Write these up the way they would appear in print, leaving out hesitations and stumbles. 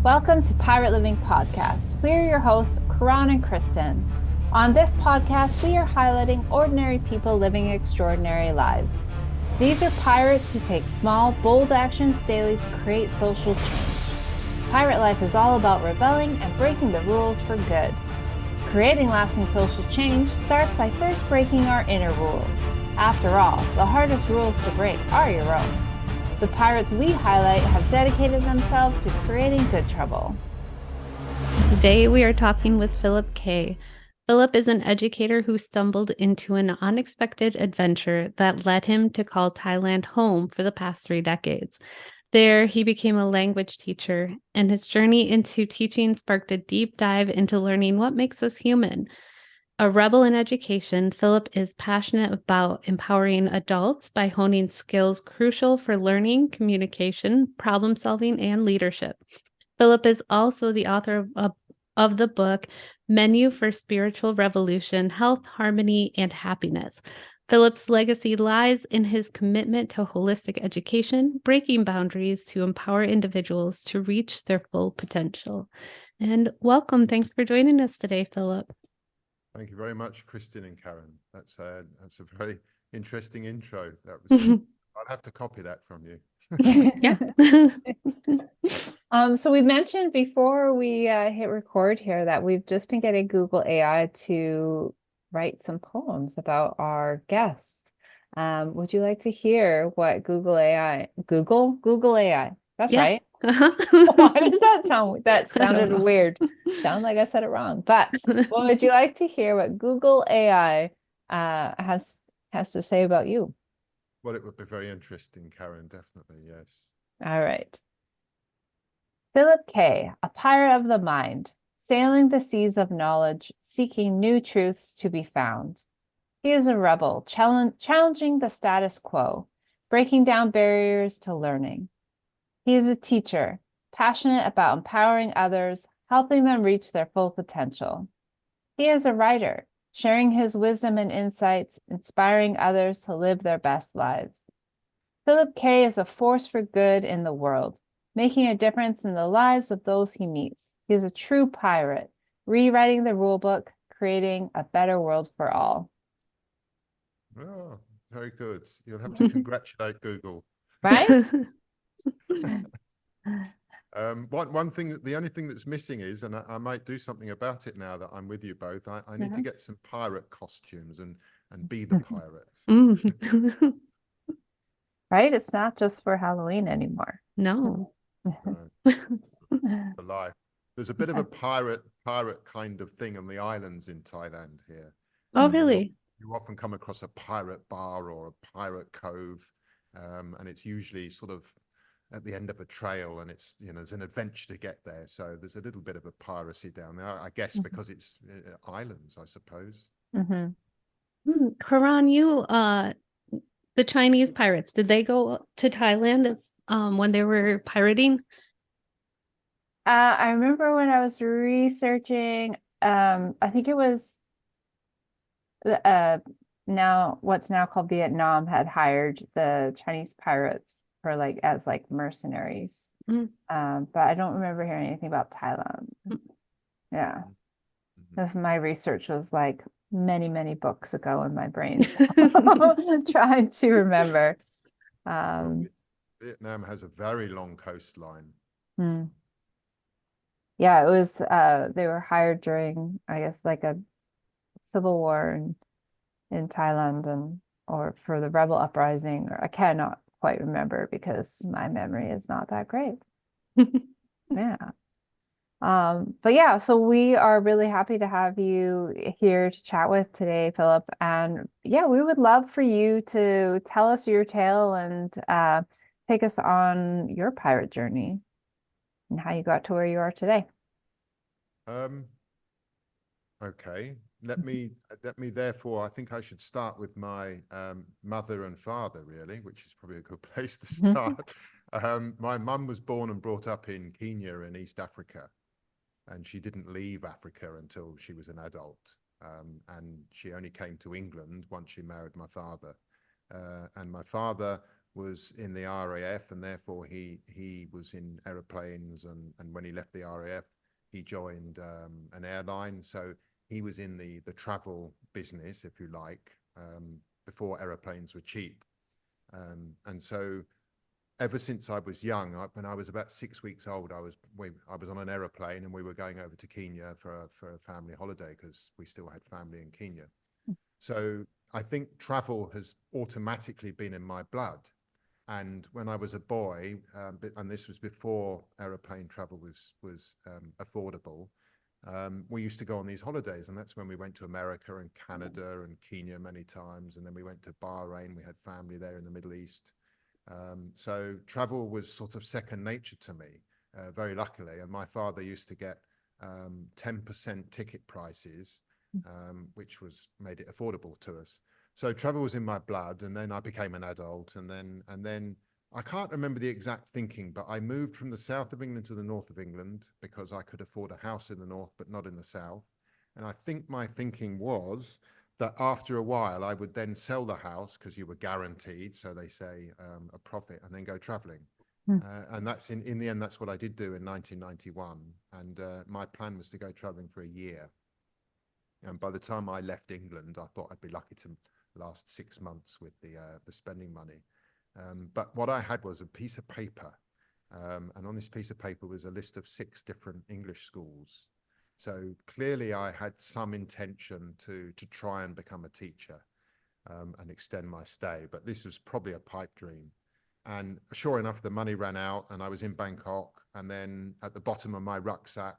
Welcome to Pirate Living Podcast. We're your hosts, Karan and Kristen. On this podcast, we are highlighting ordinary people living extraordinary lives. These are pirates who take small, bold actions daily to create social change. Pirate life is all about rebelling and breaking the rules for good. Creating lasting social change starts by first breaking our inner rules. After all, the hardest rules to break are your own. The pirates we highlight have dedicated themselves to creating good trouble. Today we are talking with Phillip Keay. Phillip is an educator who stumbled into an unexpected adventure that led him to call Thailand home for the past 3 decades. There, he became a language teacher, and his journey into teaching sparked a deep dive into learning what makes us human. A rebel in education, Phillip is passionate about empowering adults by honing skills crucial for learning, communication, problem solving, and leadership. Phillip is also the author of the book Menu for Spiritual Revolution, Health, Harmony, and Happiness. Phillip's legacy lies in his commitment to holistic education, breaking boundaries to empower individuals to reach their full potential. And welcome. Thanks for joining us today, Phillip. Thank you very much, Kristen and Karen. That's a very interesting intro. That was I'll have to copy that from you. Yeah. So we mentioned before we hit record here that we've just been getting Google AI to write some poems about our guest. Would you like to hear what Google AI? That's Yeah. right. Why does that sound? That sounded weird. Sound like I said it wrong. But what would you like to hear what Google AI has to say about you? Well, it would be very interesting, Karen, definitely, yes. All right. Phillip Keay, a pirate of the mind, sailing the seas of knowledge, seeking new truths to be found. He is a rebel, challenging the status quo, breaking down barriers to learning. He is a teacher, passionate about empowering others, helping them reach their full potential. He is a writer, sharing his wisdom and insights, inspiring others to live their best lives. Phillip Keay is a force for good in the world, making a difference in the lives of those he meets. He is a true pirate, rewriting the rulebook, creating a better world for all. Oh, very good. You'll have to congratulate Google. Right? One thing, the only thing that's missing is, and I might do something about it now that I'm with you both, I need to get some pirate costumes and be the pirates. Right? It's not just for Halloween anymore. No. For life. There's a bit of a pirate kind of thing on the islands in Thailand here. Oh, really? You often come across a pirate bar or a pirate cove, and it's usually sort of at the end of a trail, and it's, there's an adventure to get there. So there's a little bit of a piracy down there, I guess, because it's islands, I suppose. Karan, the Chinese pirates, did they go to Thailand when they were pirating? I remember when I was researching, I think it was now what's now called Vietnam had hired the Chinese pirates for as mercenaries. But I don't remember hearing anything about Thailand. Yeah. Because my research was like many, many books ago in my brain. So trying to remember. Well, Vietnam has a very long coastline. Yeah, it was they were hired during, I guess, like a civil war in Thailand or for the rebel uprising, or I cannot quite remember because my memory is not that great. Yeah. But yeah, so we are really happy to have you here to chat with today, Phillip. And yeah, we would love for you to tell us your tale and take us on your pirate journey and how you got to where you are today. Okay. Let me therefore, I think I should start with my mother and father, really, which is probably a good place to start. My mum was born and brought up in Kenya in East Africa, and she didn't leave Africa until she was an adult. And she only came to England once she married my father. And my father was in the RAF, and therefore he was in aeroplanes, and when he left the RAF, he joined an airline. So he was in the travel business, if you like, before aeroplanes were cheap. And so ever since I was young, when I was about 6 weeks old, I was on an aeroplane, and we were going over to Kenya for a family holiday, because we still had family in Kenya. So I think travel has automatically been in my blood. And when I was a boy, and this was before aeroplane travel was affordable, we used to go on these holidays, and that's when we went to America and Canada and Kenya many times, and then we went to Bahrain. We had family there in the Middle East. So travel was sort of second nature to me, very luckily. And my father used to get 10% ticket prices, which made it affordable to us. So travel was in my blood, and then I became an adult, and then I can't remember the exact thinking, but I moved from the south of England to the north of England because I could afford a house in the north, but not in the south. And I think my thinking was that after a while, I would then sell the house, because you were guaranteed, so they say, a profit, and then go traveling. And that's in the end, that's what I did do in 1991. And my plan was to go traveling for a year. And by the time I left England, I thought I'd be lucky to last 6 months with the spending money. But what I had was a piece of paper, and on this piece of paper was a list of 6 different English schools. So clearly I had some intention to try and become a teacher, and extend my stay, but this was probably a pipe dream. And sure enough, the money ran out, and I was in Bangkok, and then at the bottom of my rucksack,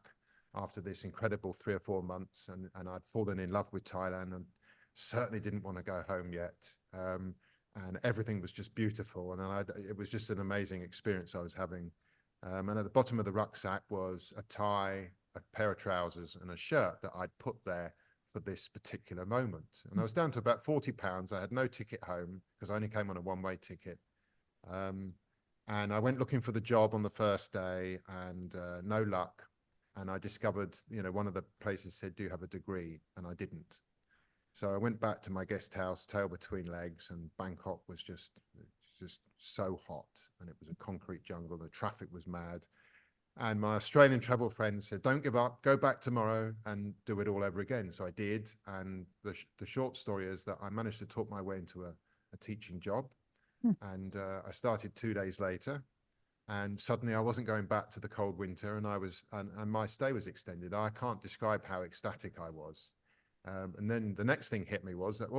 after this incredible 3 or 4 months, and I'd fallen in love with Thailand, and certainly didn't want to go home yet. And everything was just beautiful, and it was just an amazing experience I was having. And at the bottom of the rucksack was a tie, a pair of trousers, and a shirt that I'd put there for this particular moment. And I was down to about £40. I had no ticket home, because I only came on a one-way ticket. And I went looking for the job on the first day, and no luck. And I discovered, one of the places said, "Do you have a degree?" And I didn't. So I went back to my guest house, tail between legs, and Bangkok was just so hot, and it was a concrete jungle. The traffic was mad. And my Australian travel friend said, "Don't give up, go back tomorrow and do it all over again." So I did. And the short story is that I managed to talk my way into a teaching job. And I started 2 days later. And suddenly I wasn't going back to the cold winter, and my stay was extended. I can't describe how ecstatic I was. And then the next thing hit me was that,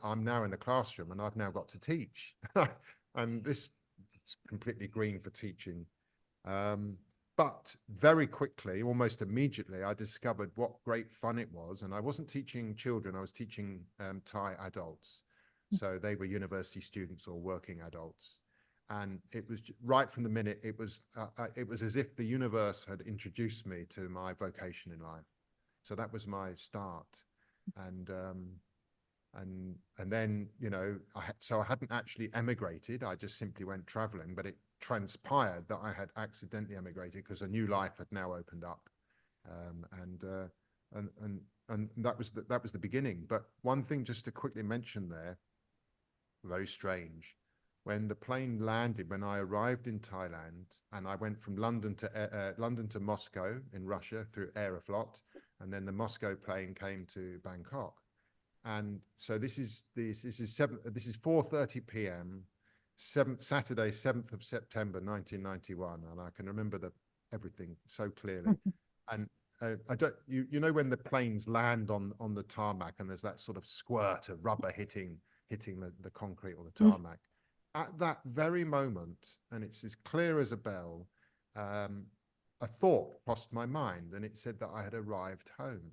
I'm now in the classroom, and I've now got to teach. And this is completely green for teaching. But very quickly, almost immediately, I discovered what great fun it was. And I wasn't teaching children, I was teaching Thai adults. So they were university students or working adults. And it was right from the minute, it was as if the universe had introduced me to my vocation in life. So that was my start. And then, so I hadn't actually emigrated. I just simply went traveling, but it transpired that I had accidentally emigrated, because a new life had now opened up. And that was the beginning. But one thing just to quickly mention there, very strange. When the plane landed, when I arrived in Thailand, and I went from London to Moscow in Russia through Aeroflot, and then the Moscow plane came to Bangkok. And so this is 4:30 p.m. Saturday, 7th of September 1991, and I can remember everything so clearly. And I don't, when the planes land on the tarmac, and there's that sort of squirt of rubber hitting the concrete or the tarmac. At that very moment, and it's as clear as a bell, a thought crossed my mind, and it said that I had arrived home.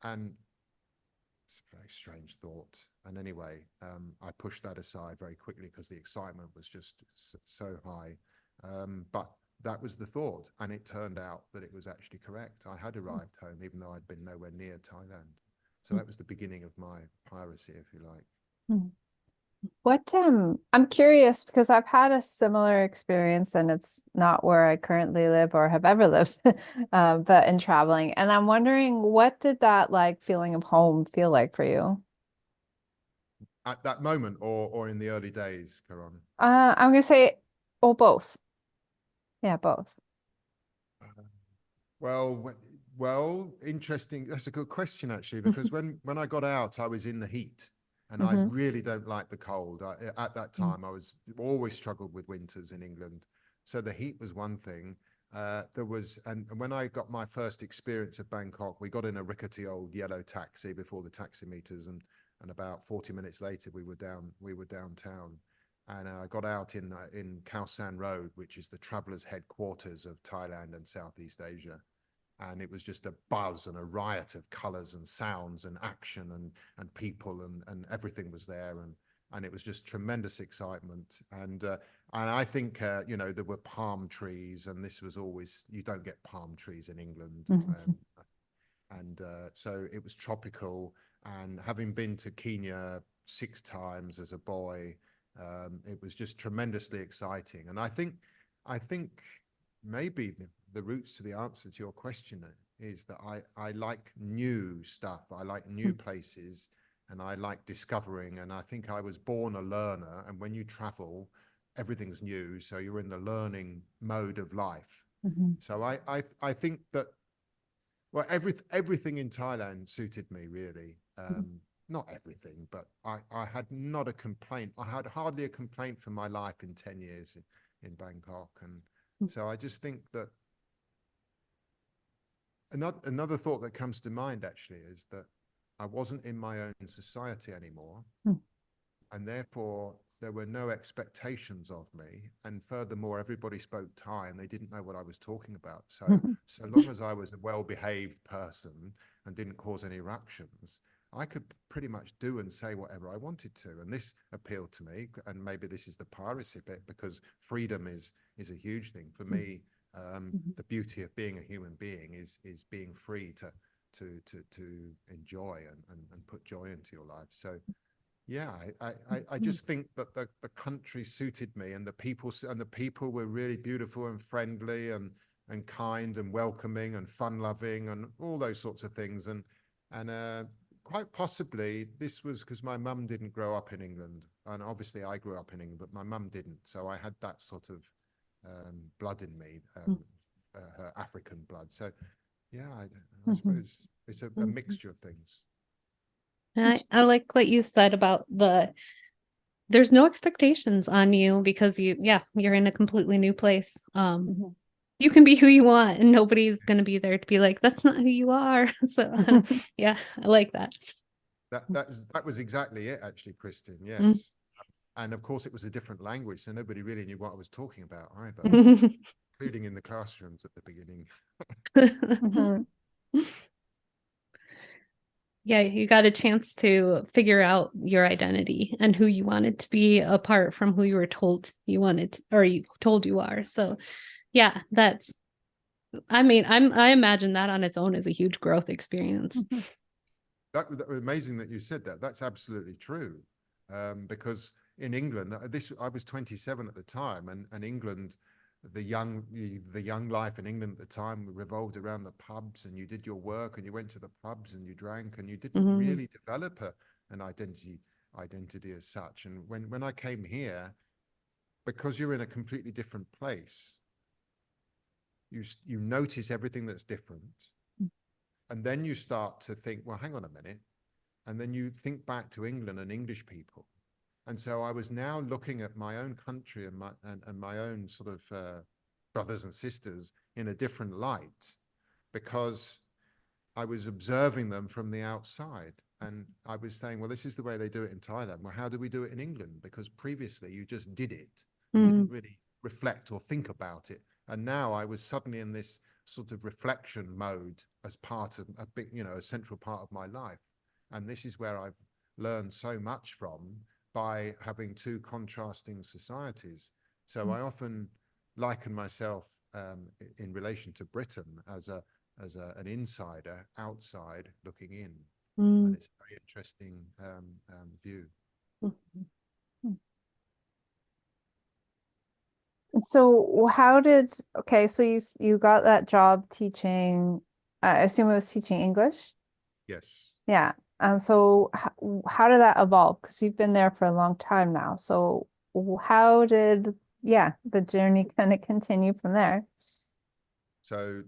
And it's a very strange thought. And anyway, I pushed that aside very quickly, because the excitement was just so high. But that was the thought, and it turned out that it was actually correct. I had arrived home, even though I'd been nowhere near Thailand. So that was the beginning of my piracy, if you like. I'm curious, because I've had a similar experience, and it's not where I currently live or have ever lived, but in traveling. And I'm wondering, what did that feeling of home feel like for you? at that moment or in the early days, Karan? I'm gonna say, or both. Yeah, both. Well, well, interesting. That's a good question, actually, because when I got out, I was in the heat, and I Mhm. really don't like the cold. At that time, I was always struggled with winters in England, so the heat was one thing. There was, and when I got my first experience of Bangkok, we got in a rickety old yellow taxi before the taxi meters, and about 40 minutes later, we were downtown. And I got out in Khao San Road, which is the travelers' headquarters of Thailand and Southeast Asia. And it was just a buzz and a riot of colors and sounds and action and people and everything was there, and it was just tremendous excitement. And I think you know, there were palm trees, and this was always, you don't get palm trees in England. So it was tropical, and having been to Kenya 6 times as a boy, it was just tremendously exciting. And I think maybe the roots to the answer to your question is that I like new stuff. I like new places, and I like discovering. And I think I was born a learner. And when you travel, everything's new, so you're in the learning mode of life. So I think that, well, everything in Thailand suited me, really. Not everything, but I had not a complaint. I had hardly a complaint for my life in 10 years in Bangkok. And so I just think that another thought that comes to mind actually is that I wasn't in my own society anymore. And therefore there were no expectations of me. And furthermore, everybody spoke Thai and they didn't know what I was talking about. So long as I was a well-behaved person and didn't cause any ructions, I could pretty much do and say whatever I wanted to. And this appealed to me. And maybe this is the piracy bit, because freedom is a huge thing for me. The beauty of being a human being is being free to enjoy and put joy into your life. So yeah, I just think that the country suited me, and the people were really beautiful and friendly and kind and welcoming and fun loving and all those sorts of things. And quite possibly this was because my mum didn't grow up in England, and obviously I grew up in England, but my mum didn't. So I had that sort of blood in me, her African blood. So yeah, I suppose it's a mixture of things. And I like what you said about there's no expectations on you because you're in a completely new place. You can be who you want and nobody's going to be there to be like, that's not who you are. So yeah, I like that. That was exactly it, actually, Kristen. Yes. And of course it was a different language, so nobody really knew what I was talking about either, including in the classrooms at the beginning. Yeah, you got a chance to figure out your identity and who you wanted to be apart from who you were told you wanted or you told you are. So yeah, I imagine that on its own is a huge growth experience. That was amazing that you said that. That's absolutely true. Because in England, I was 27 at the time, and England, the young life in England at the time revolved around the pubs, and you did your work and you went to the pubs and you drank, and you didn't really develop an identity as such. And when I came here, because you're in a completely different place, you notice everything that's different, and then you start to think, well, hang on a minute, and then you think back to England and English people. And so I was now looking at my own country and my own sort of brothers and sisters in a different light, because I was observing them from the outside. And I was saying, well, this is the way they do it in Thailand. Well, how do we do it in England? Because previously you just did it. You didn't really reflect or think about it. And now I was suddenly in this sort of reflection mode as part of a big, a central part of my life. And this is where I've learned so much from, by having two contrasting societies. So I often liken myself in relation to Britain as an insider outside looking in. And it's a very interesting view. So so you got that job teaching, I assume it was teaching English? Yes. Yeah. And so how did that evolve? Because you've been there for a long time now. So how did, yeah, the journey kind of continue from there? So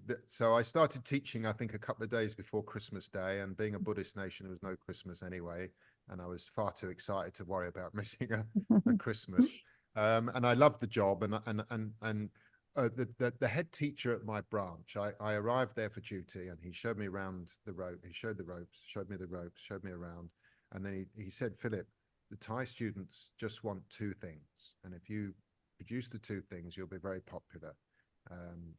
I started teaching, I think, a couple of days before Christmas Day, and being a Buddhist nation, there was no Christmas anyway, and I was far too excited to worry about missing a Christmas. And I loved the job, and the head teacher at my branch, I arrived there for duty, and he showed me around the rope. He showed the ropes, showed me the ropes, showed me around, and then he said, "Philip, the Thai students just want two things, and if you produce the two things, you'll be very popular."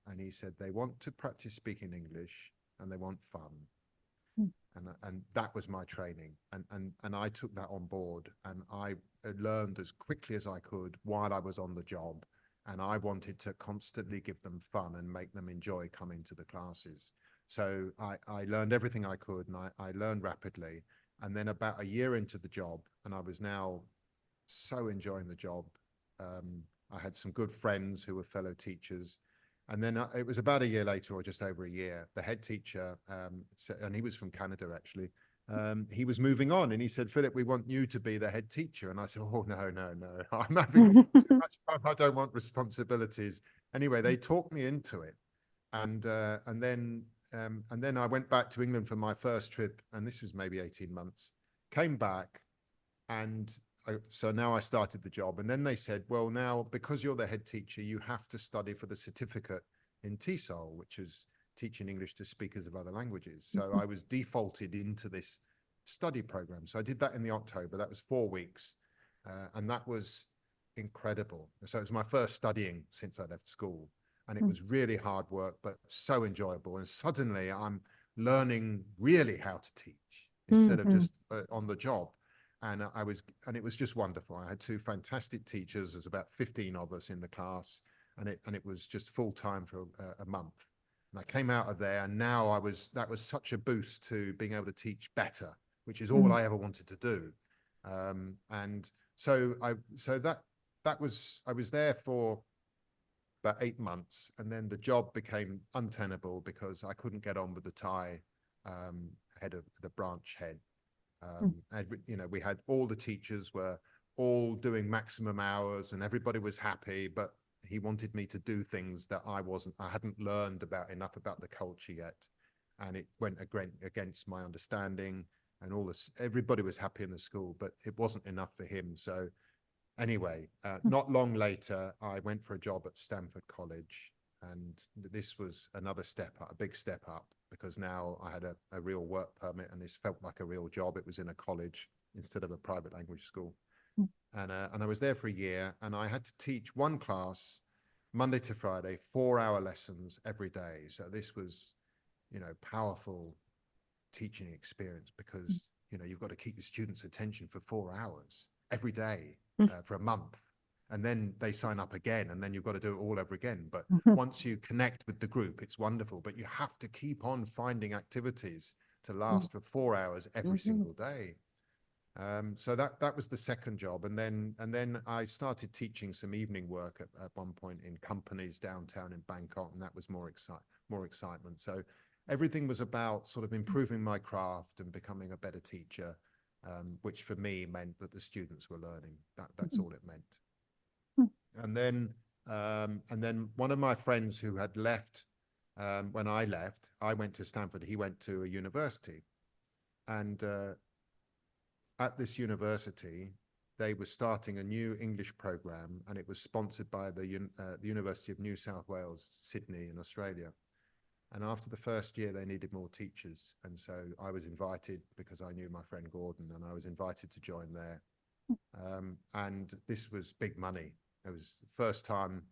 And he said they want to practice speaking English and they want fun. And that was my training. And I took that on board, and I learned as quickly as I could while I was on the job. And I wanted to constantly give them fun and make them enjoy coming to the classes. So I learned everything I could, and I learned rapidly. And then about a year into the job, and I was now so enjoying the job. I had some good friends who were fellow teachers. And then it was about a year later, or just over a year, the head teacher, and he was from Canada actually, he was moving on, and he said, "Philip, we want you to be the head teacher." And I said, "Oh, no, no, no, I'm having too much fun. I don't want responsibilities." Anyway, they talked me into it. And then I went back to England for my first trip, and this was maybe 18 months, came back, and so now I started the job. And then they said, "Well, now because you're the head teacher, you have to study for the certificate in TESOL, which is teaching English to speakers of other languages." So I was defaulted into this study program. So I did that in the October. That was 4 weeks. And that was incredible. So it was my first studying since I left school. And it was really hard work, but so enjoyable. And suddenly I'm learning really how to teach instead of just on the job. And it was just wonderful. I had two fantastic teachers. There's about 15 of us in the class, and it was just full time for a month. And I came out of there, and now that was such a boost to being able to teach better, which is all I ever wanted to do. And so I was there for about 8 months, and then the job became untenable because I couldn't get on with the Thai head of the branch head. We had all the teachers were all doing maximum hours, and everybody was happy, but he wanted me to do things that I hadn't learned enough about the culture yet. And it went against my understanding, and everybody was happy in the school, but it wasn't enough for him. So anyway, not long later, I went for a job at Stanford College, and this was another step up, a big step up, because now I had a real work permit, and this felt like a real job. It was in a college instead of a private language school. And I was there for a year, and I had to teach one class Monday to Friday, 4-hour lessons every day. So this was, powerful teaching experience, because, you've got to keep the students' attention for 4 hours every day for a month. And then they sign up again, and then you've got to do it all over again. But once you connect with the group, it's wonderful. But you have to keep on finding activities to last for 4 hours every single day. So that was the second job. And then I started teaching some evening work at one point in companies downtown in Bangkok, and that was more excitement. So everything was about sort of improving my craft and becoming a better teacher, which for me meant that the students were learning. That's all it meant. And then one of my friends who had left, when I left, I went to Stanford. He went to a university, and at this university, they were starting a new English program, and it was sponsored by the University of New South Wales, Sydney in Australia. And after the first year, they needed more teachers. And so I was invited, because I knew my friend Gordon, and I was invited to join there. And this was big money. It was the first time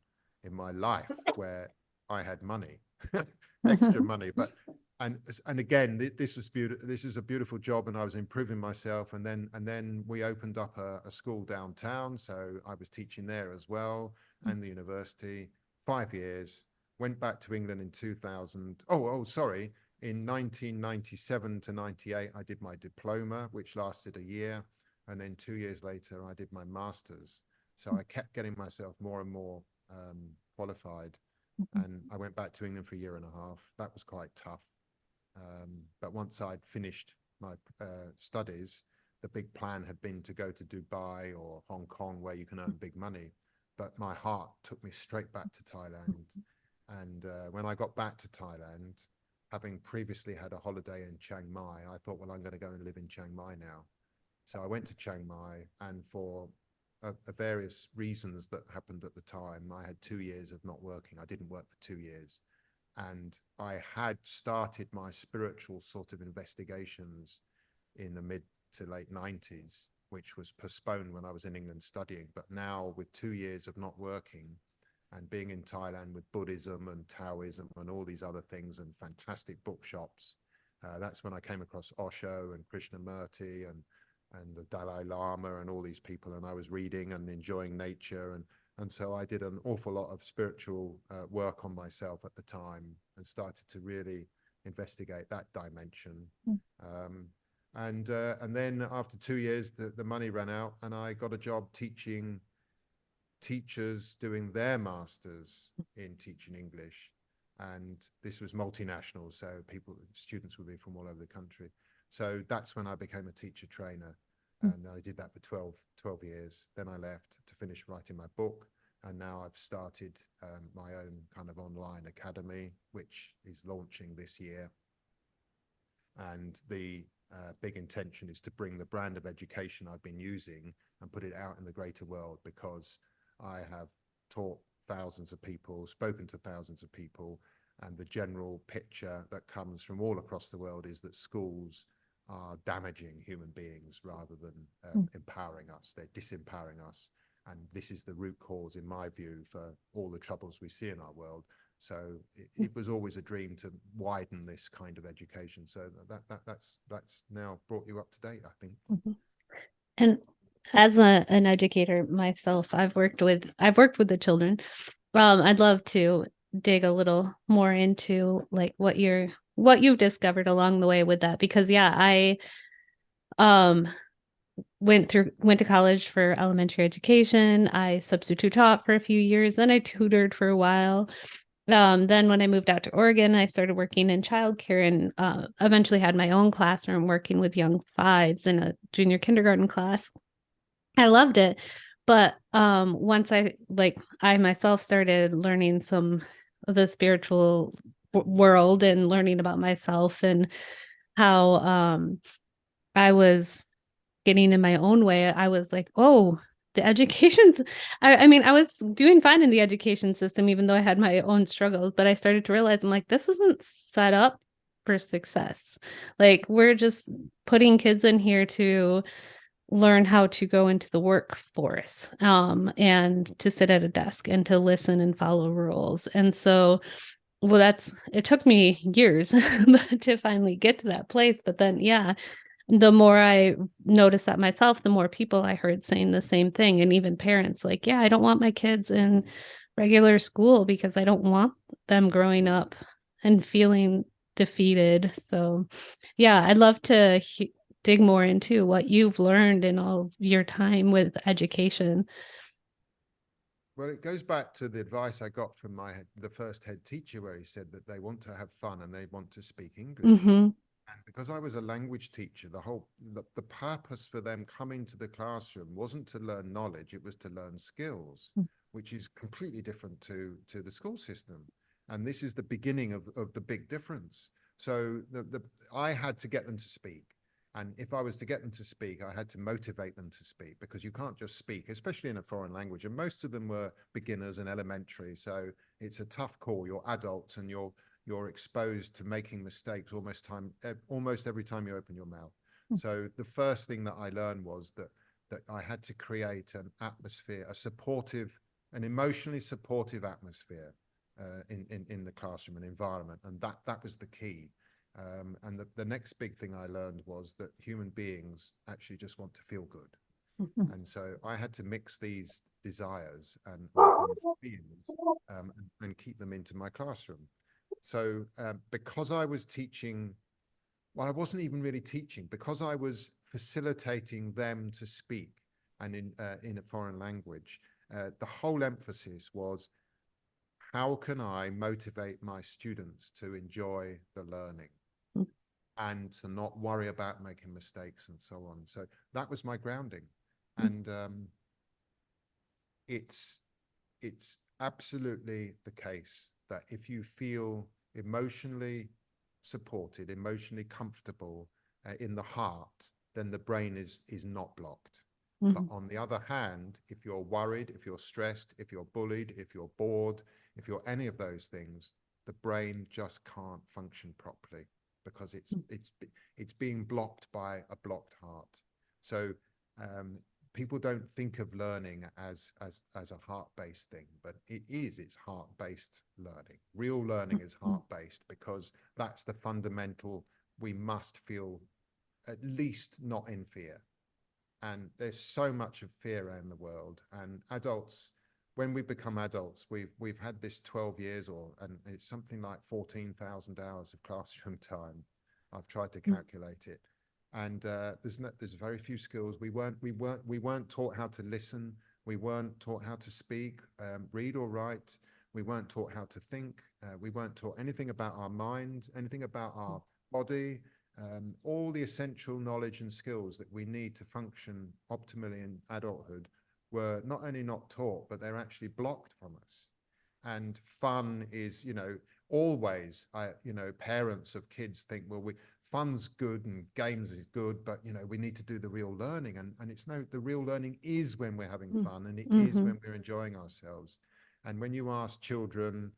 in my life where I had money, extra money. And again, this was beautiful. This is a beautiful job, and I was improving myself. And then we opened up a school downtown, so I was teaching there as well, and the university. 5 years. Went back to England in 2000. In 1997 to 98, I did my diploma, which lasted a year. And then 2 years later, I did my master's. So I kept getting myself more and more qualified. And I went back to England for a year and a half. That was quite tough. But once I'd finished studies, the big plan had been to go to Dubai or Hong Kong, where you can earn big money. But my heart took me straight back to Thailand. And when I got back to Thailand, having previously had a holiday in Chiang Mai, I thought, well, I'm going to go and live in Chiang Mai now. So I went to Chiang Mai, and for various reasons that happened at the time, I had 2 years of not working. I didn't work for 2 years. And I had started my spiritual sort of investigations in the mid to late 90s, which was postponed when I was in England studying. But now, with 2 years of not working and being in Thailand with Buddhism and Taoism and all these other things and fantastic bookshops, that's when I came across Osho and Krishnamurti and the Dalai Lama and all these people, and I was reading and enjoying nature, and so I did an awful lot of spiritual work on myself at the time and started to really investigate that dimension. And then after 2 years, the money ran out, and I got a job teaching teachers doing their masters in teaching English. And this was multinational, so students would be from all over the country. So that's when I became a teacher trainer, and I did that for 12 years. Then I left to finish writing my book, and now I've started my own kind of online academy, which is launching this year. And the big intention is to bring the brand of education I've been using and put it out in the greater world, because I have taught thousands of people, spoken to thousands of people, and the general picture that comes from all across the world is that schools are damaging human beings rather than empowering us. They're disempowering us. And this is the root cause, in my view, for all the troubles we see in our world. So it was always a dream to widen this kind of education. So that's now brought you up to date, I think. And as an educator myself, I've worked with the children. I'd love to dig a little more into like what you've discovered along the way with that, because I went to college for elementary education. I substitute taught for a few years, then I tutored for a while. Then when I moved out to Oregon, I started working in childcare, and eventually had my own classroom working with young fives in a junior kindergarten class. I loved it. But once I myself started learning some of the spiritual world and learning about myself and how I was getting in my own way, I was like, oh, the education's, I mean, I was doing fine in the education system, even though I had my own struggles, but I started to realize, I'm like, this isn't set up for success. Like, we're just putting kids in here to learn how to go into the workforce, and to sit at a desk and to listen and follow rules. And so, well, it took me years to finally get to that place. But then, the more I noticed that myself, the more people I heard saying the same thing. And even parents like, I don't want my kids in regular school because I don't want them growing up and feeling defeated. So, I'd love to dig more into what you've learned in all of your time with education. Well, it goes back to the advice I got from the first head teacher, where he said that they want to have fun and they want to speak English. And because I was a language teacher, the purpose for them coming to the classroom wasn't to learn knowledge, it was to learn skills, which is completely different to the school system. And this is the beginning of the big difference. So I had to get them to speak. And if I was to get them to speak, I had to motivate them to speak, because you can't just speak, especially in a foreign language. And most of them were beginners and elementary. So it's a tough call. You're adults, and you're exposed to making mistakes almost every time you open your mouth. So the first thing that I learned was that I had to create an atmosphere, an emotionally supportive atmosphere in the classroom and environment, and that was the key. And the next big thing I learned was that human beings actually just want to feel good. And so I had to mix these desires and feelings and keep them into my classroom. So because I was teaching, well, I wasn't even really teaching, because I was facilitating them to speak and in a foreign language. The whole emphasis was, how can I motivate my students to enjoy the learning? and to not worry about making mistakes and so on. So that was my grounding. And it's absolutely the case that if you feel emotionally supported, emotionally comfortable in the heart, then the brain is not blocked. But on the other hand, if you're worried, if you're stressed, if you're bullied, if you're bored, if you're any of those things, the brain just can't function properly because it's being blocked by a blocked heart. So people don't think of learning as a heart-based thing, but it's heart-based learning. Real learning is heart-based because that's the fundamental. We must feel at least not in fear. And there's so much of fear around the world. And adults, when we become adults, we've had this 12 years and it's something like 14,000 hours of classroom time. I've tried to calculate it. And there's very few skills. We weren't taught how to listen. We weren't taught how to speak, read or write. We weren't taught how to think. We weren't taught anything about our mind, anything about our body. All the essential knowledge and skills that we need to function optimally in adulthood were not only not taught, but they're actually blocked from us. And fun is, always, parents of kids think, well, fun's good and games is good, but, we need to do the real learning. And it's no, the real learning is when we're having fun, and it is when we're enjoying ourselves. And when you ask children,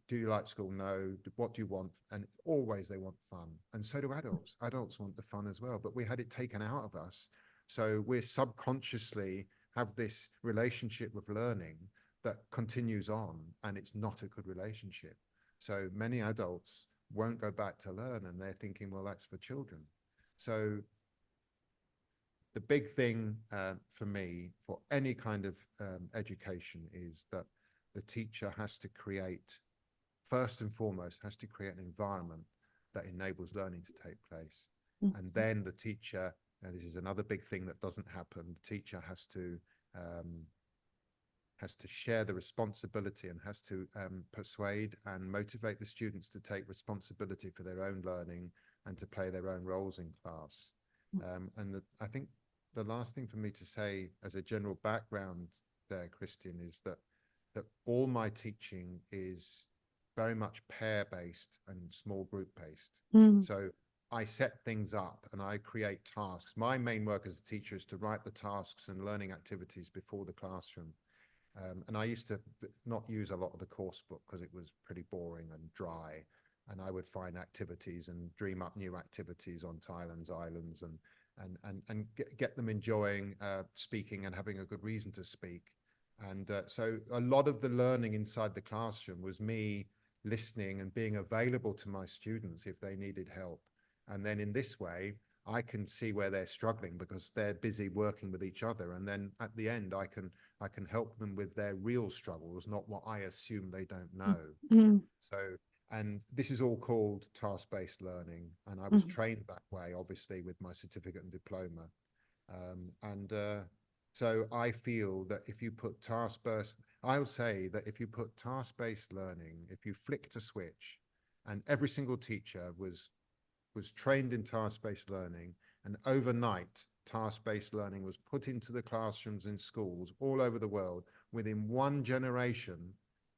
do you like school? No. What do you want? And always they want fun. And so do adults. Adults want the fun as well, but we had it taken out of us. So we're subconsciously have this relationship with learning that continues on, and it's not a good relationship. So many adults won't go back to learn, and they're thinking, well, that's for children. So the big thing for me, for any kind of education, is that the teacher has to create, first and foremost, has to create an environment that enables learning to take place. And then the teacher, and this is another big thing that doesn't happen, the teacher has to share the responsibility and has to persuade and motivate the students to take responsibility for their own learning and to play their own roles in class. I think the last thing for me to say as a general background there, Christian, is that all my teaching is very much pair-based and small group-based. So I set things up and I create tasks. My main work as a teacher is to write the tasks and learning activities before the classroom. And I used to not use a lot of the course book because it was pretty boring and dry. And I would find activities and dream up new activities on Thailand's islands and get them enjoying speaking and having a good reason to speak. And so a lot of the learning inside the classroom was me listening and being available to my students if they needed help. And then in this way, I can see where they're struggling because they're busy working with each other. And then at the end, I can help them with their real struggles, not what I assume they don't know. So, and this is all called task-based learning. And I was trained that way, obviously, with my certificate and diploma. So I feel that if you put I'll say that if you put task-based learning, if you flicked a switch, and every single teacher was trained in task-based learning, and overnight task-based learning was put into the classrooms in schools all over the world, within one generation,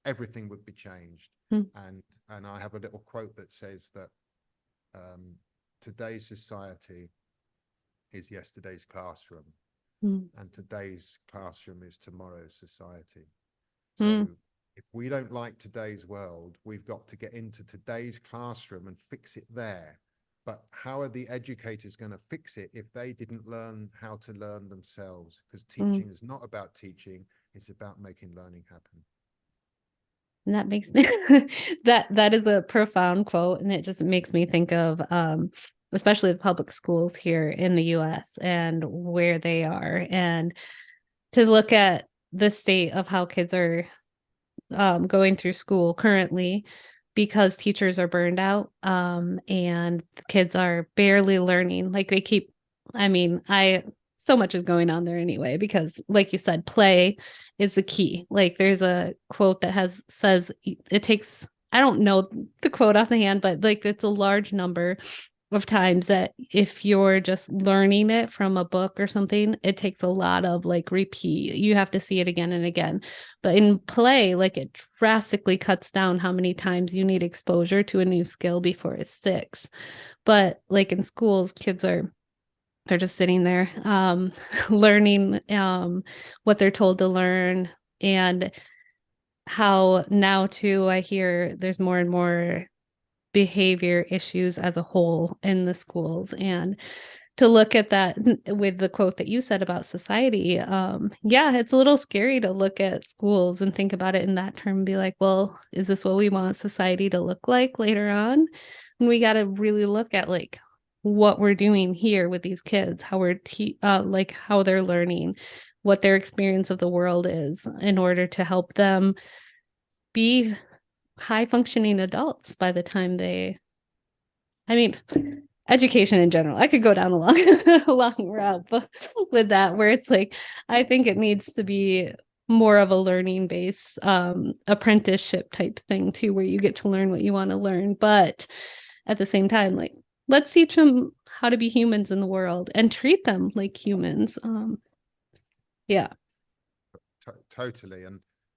everything would be changed. And I have a little quote that says that today's society is yesterday's classroom. And today's classroom is tomorrow's society. So if we don't like today's world, we've got to get into today's classroom and fix it there. But how are the educators going to fix it if they didn't learn how to learn themselves? Because teaching is not about teaching, it's about making learning happen. And that makes me that is a profound quote, and it just makes me think of especially the public schools here in the US and where they are, and to look at the state of how kids are going through school currently because teachers are burned out and the kids are barely learning. Like they keep, so much is going on there anyway, because like you said, play is the key. Like there's a quote that says it takes I don't know the quote off the hand, but like it's a large number of times that if you're just learning it from a book or something, it takes a lot of like repeat. You have to see it again and again. But in play, like it drastically cuts down how many times you need exposure to a new skill before it sticks. But like in schools, they're just sitting there learning what they're told to learn. And how now too, I hear there's more and more behavior issues as a whole in the schools. And to look at that with the quote that you said about society, yeah, it's a little scary to look at schools and think about it in that term and be like, well, is this what we want society to look like later on? And we got to really look at like what we're doing here with these kids, how we're like how they're learning, what their experience of the world is, in order to help them be high functioning adults by the time I mean, education in general. I could go down a long, a long route with that, where it's like, I think it needs to be more of a learning based apprenticeship type thing too, where you get to learn what you want to learn. But at the same time, like, let's teach them how to be humans in the world and treat them like humans. Yeah. Totally.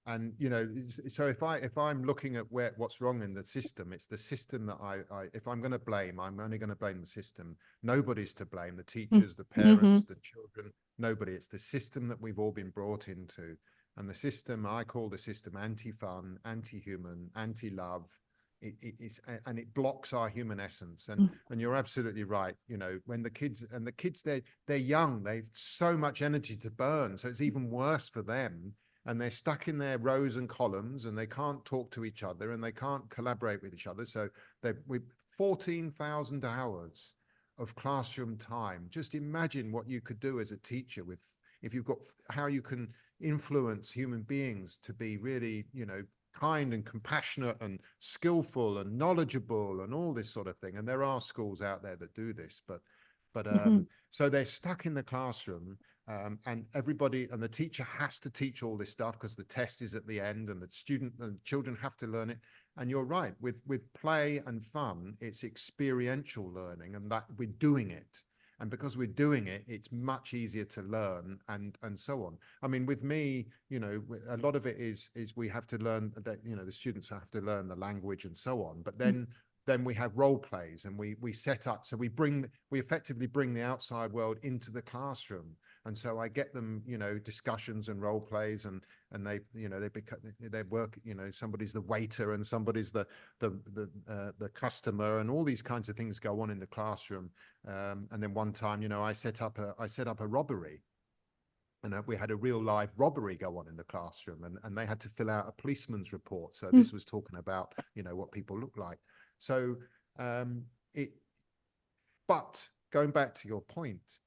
And you know, so if I'm looking at what's wrong in the system, it's the system that if I'm going to blame, I'm only going to blame the system. Nobody's to blame: the teachers, the parents, the children, nobody. It's the system that we've all been brought into. And the system, I call the system anti-fun, anti-human, anti-love. And it blocks our human essence. And you're absolutely right. You know, when the kids they're young, they've so much energy to burn, so it's even worse for them. And they're stuck in their rows and columns, and they can't talk to each other, and they can't collaborate with each other. So with 14,000 hours of classroom time, just imagine what you could do as a teacher if you've got how you can influence human beings to be really, you know, kind and compassionate and skillful and knowledgeable and all this sort of thing. And there are schools out there that do this, but so they're stuck in the classroom, and everybody and the teacher has to teach all this stuff because the test is at the end, and the children have to learn it. And you're right, with play and fun, it's experiential learning, and that we're doing it. And because we're doing it, it's much easier to learn, and so on. I mean, with me, you know, a lot of it is we have to learn that, you know, the students have to learn the language and so on. But then we have role plays, and we set up, so we effectively bring the outside world into the classroom. And so I get them, you know, discussions and role plays, and they, you know, they work, you know, somebody's the waiter and somebody's the customer, and all these kinds of things go on in the classroom. And then one time, you know, I set up a robbery, and we had a real live robbery go on in the classroom, and they had to fill out a policeman's report. So this was talking about, you know, what people look like. So but going back to your point,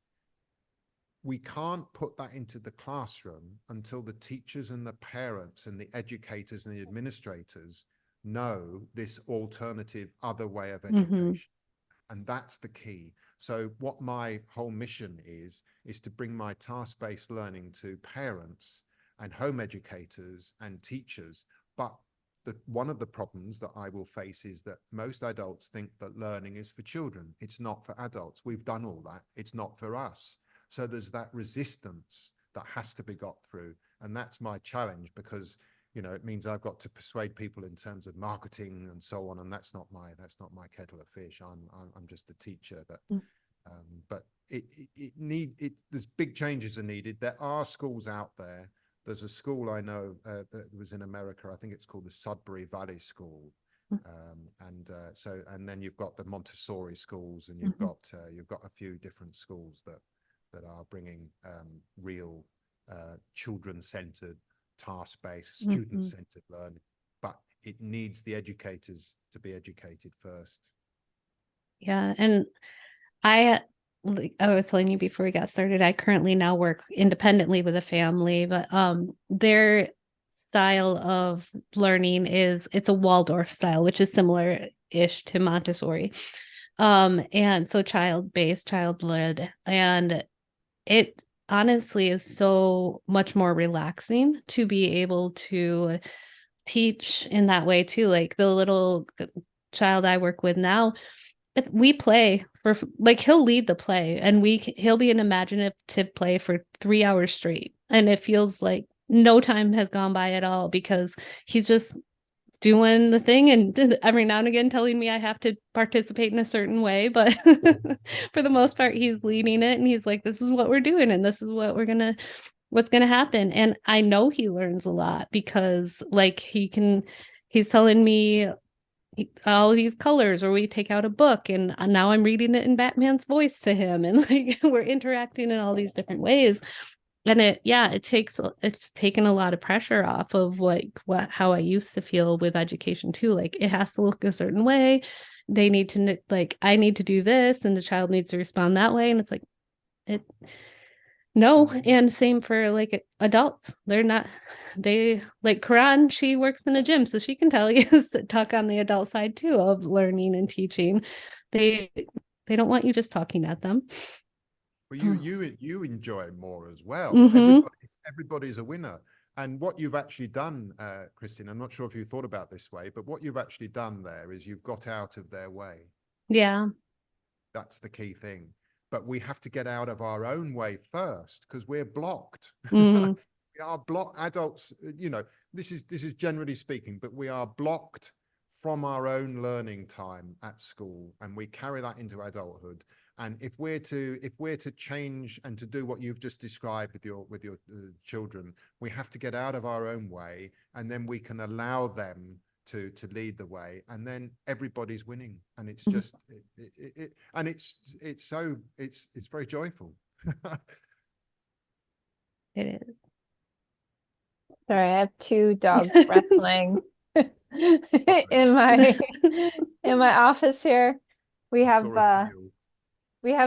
we can't put that into the classroom until the teachers and the parents and the educators and the administrators know this alternative other way of education. And that's the key. So what my whole mission is to bring my task-based learning to parents and home educators and teachers. But one of the problems that I will face is that most adults think that learning is for children. It's not for adults. We've done all that. It's not for us. So there's that resistance that has to be got through. And that's my challenge, because, you know, it means I've got to persuade people in terms of marketing and so on. And that's not my kettle of fish. I'm just the teacher that, but there's big changes are needed. There are schools out there. There's a school I know that was in America. I think it's called the Sudbury Valley School. And then you've got the Montessori schools, and you've got a few different schools that are bringing real children-centered, task-based, student-centered learning. But it needs the educators to be educated first. Yeah, and I was telling you before we got started, I currently now work independently with a family, but their style of learning it's a Waldorf style, which is similar-ish to Montessori. And so child-based, child-led, and it honestly is so much more relaxing to be able to teach in that way too. Like the little child I work with now, we play for like he'll lead the play and he'll be an imaginative play for 3 hours straight. And it feels like no time has gone by at all because he's just doing the thing and every now and again telling me I have to participate in a certain way. But for the most part, he's leading it and he's like, this is what we're doing and this is what's gonna happen. And I know he learns a lot because like he's telling me all these colors, or we take out a book and now I'm reading it in Batman's voice to him, and like we're interacting in all these different ways. And it's taken a lot of pressure off of like how I used to feel with education too. Like it has to look a certain way. They need to like I need to do this and the child needs to respond that way. And it's like it no. And same for like adults. They like Quran, she works in a gym, so she can tell you talk on the adult side too of learning and teaching. They they don't want you just talking at them. Well, you enjoy more as well. Mm-hmm. Everybody's a winner. And what you've actually done, Christine, I'm not sure if you thought about this way, but what you've actually done there is you've got out of their way. Yeah. That's the key thing. But we have to get out of our own way first because we're blocked. Mm. We are blocked. Adults, this is generally speaking, but we are blocked from our own learning time at school, and we carry that into adulthood. And if we're to change and to do what you've just described with your children, we have to get out of our own way, and then we can allow them to lead the way, and then everybody's winning. And it's just it's very joyful. It is. Sorry, I have two dogs wrestling in my office here. We have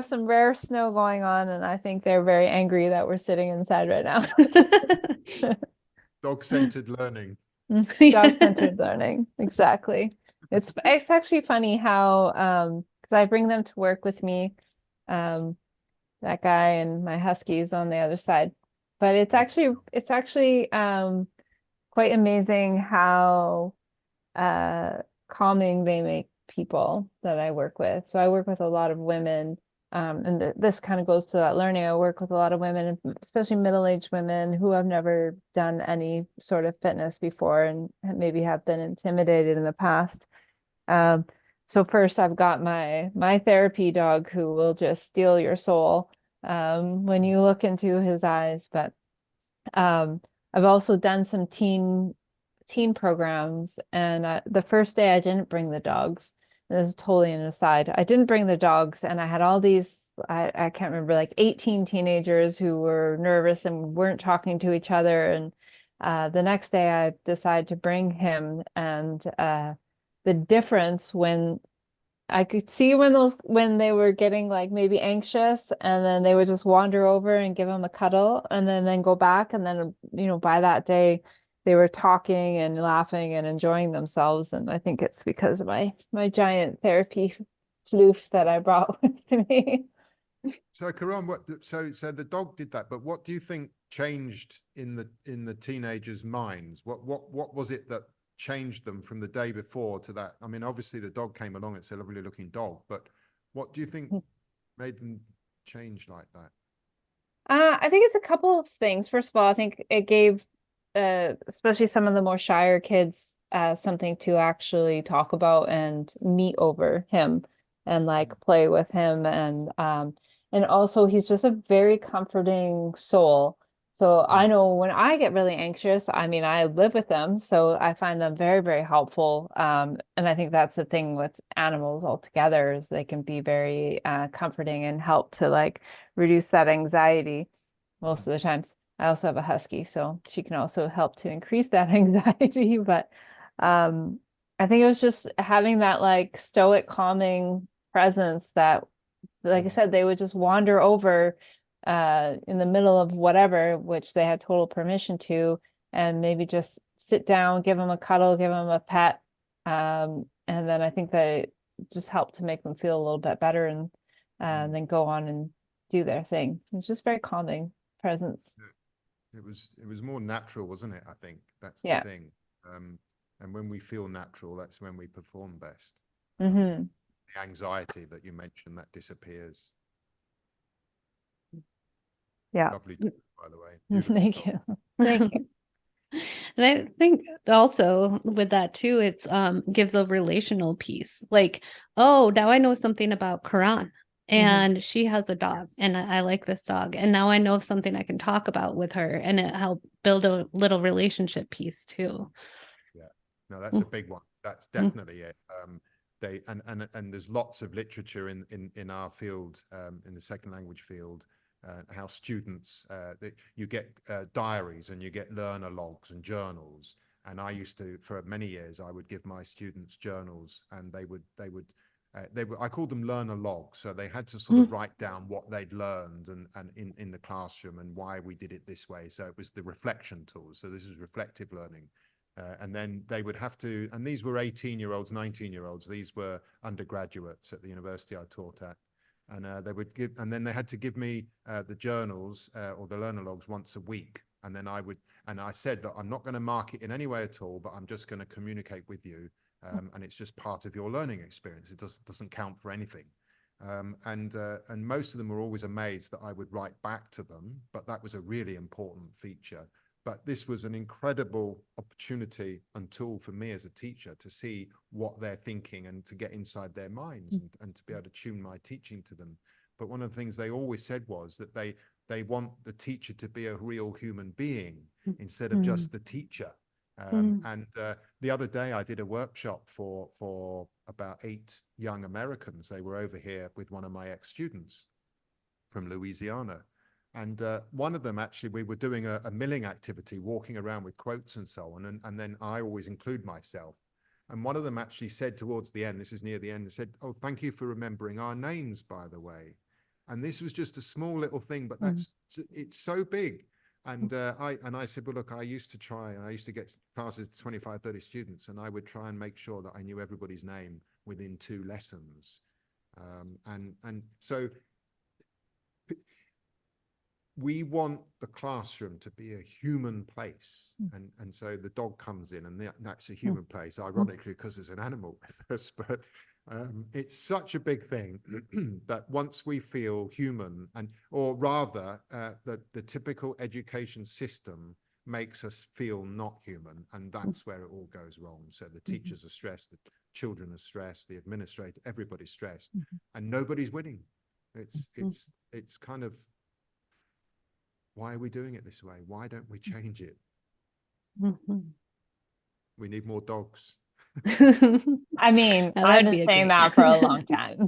some rare snow going on, and I think they're very angry that we're sitting inside right now. Dog-centered learning. Dog-centered learning, exactly. It's actually funny how because I bring them to work with me, that guy and my huskies on the other side. But it's actually quite amazing how calming they make people that I work with. So I work with a lot of women, and this kind of goes to that learning. I work with a lot of women, especially middle-aged women who have never done any sort of fitness before and maybe have been intimidated in the past. So first I've got my therapy dog who will just steal your soul when you look into his eyes. But I've also done some teen programs, and the first day I didn't bring the dogs. This is totally an aside. I didn't bring the dogs, and I had all these, I can't remember, like 18 teenagers who were nervous and weren't talking to each other. And the next day I decided to bring him, and the difference when I could see when they were getting like maybe anxious, and then they would just wander over and give him a cuddle and then go back. And then, by that day they were talking and laughing and enjoying themselves. And I think it's because of my giant therapy floof that I brought with me. So Karan, so the dog did that, but what do you think changed in the teenagers' minds? What was it that changed them from the day before to that? I mean, obviously the dog came along, it's a lovely looking dog, but what do you think made them change like that? I think it's a couple of things. First of all, I think it gave especially some of the more shyer kids something to actually talk about and meet over him and like play with him. And also he's just a very comforting soul. So I know when I get really anxious, I mean, I live with them, so I find them very, very helpful. And I think that's the thing with animals altogether, is they can be very comforting and help to like reduce that anxiety most of the times. I also have a husky, so she can also help to increase that anxiety. But I think it was just having that like stoic, calming presence that, like I said, they would just wander over in the middle of whatever, which they had total permission to, and maybe just sit down, give them a cuddle, give them a pet. And then I think that it just helped to make them feel a little bit better, and then go on and do their thing. It was just very calming presence. It was more natural, wasn't it? I think that's Yeah. the thing. And when we feel natural, that's when we perform best. Mhm. The anxiety that you mentioned, that disappears. Yeah. Lovely dog, by the way. Beautiful Thank dog. you. Thank you. And I think also with that too, it's gives a relational piece. Like, oh, now I know something about Quran and she has a dog Yes. and I like this dog. And now I know something I can talk about with her and it helped build a little relationship piece too. Yeah. No, that's a big one. That's Mm. definitely it. They and there's lots of literature in our field, in the second language field, how students you get diaries and you get learner logs and journals. And I used to, for many years, I would give my students journals, and they would I called them learner logs. So they had to sort of write down what they'd learned and in the classroom and why we did it this way. So it was the reflection tools. So this is reflective learning. And then they would have to, and these were 18-year-olds, 19-year-olds. These were undergraduates at the university I taught at. And they would give, and then they had to give me the journals or the learner logs once a week. And then I said that I'm not going to mark it in any way at all, but I'm just going to communicate with you. And it's just part of your learning experience. It doesn't count for anything. And most of them were always amazed that I would write back to them, but that was a really important feature. But this was an incredible opportunity and tool for me as a teacher to see what they're thinking and to get inside their minds and to be able to tune my teaching to them. But one of the things they always said was that they want the teacher to be a real human being instead of just the teacher. And the other day I did a workshop for about 8 young Americans. They were over here with one of my ex-students from Louisiana. And one of them, actually, we were doing a milling activity, walking around with quotes and so on. And then I always include myself. And one of them actually said towards the end, this was near the end, they said, "Oh, thank you for remembering our names, by the way." And this was just a small little thing, but it's so big. And I said, well, look, I used to get classes of 25, 30 students, and I would try and make sure that I knew everybody's name within 2 lessons. And so we want the classroom to be a human place. And so the dog comes in, and that's a human place, ironically, because it's an animal with us. But it's such a big thing that once we feel human, or rather the typical education system makes us feel not human, and that's where it all goes wrong. So the teachers are stressed, the children are stressed, the administrator, everybody's stressed, and nobody's winning. It's kind of, why are we doing it this way? Why don't we change it? We need more dogs. I mean, Now, I've that'd be been a saying great. that for a long time.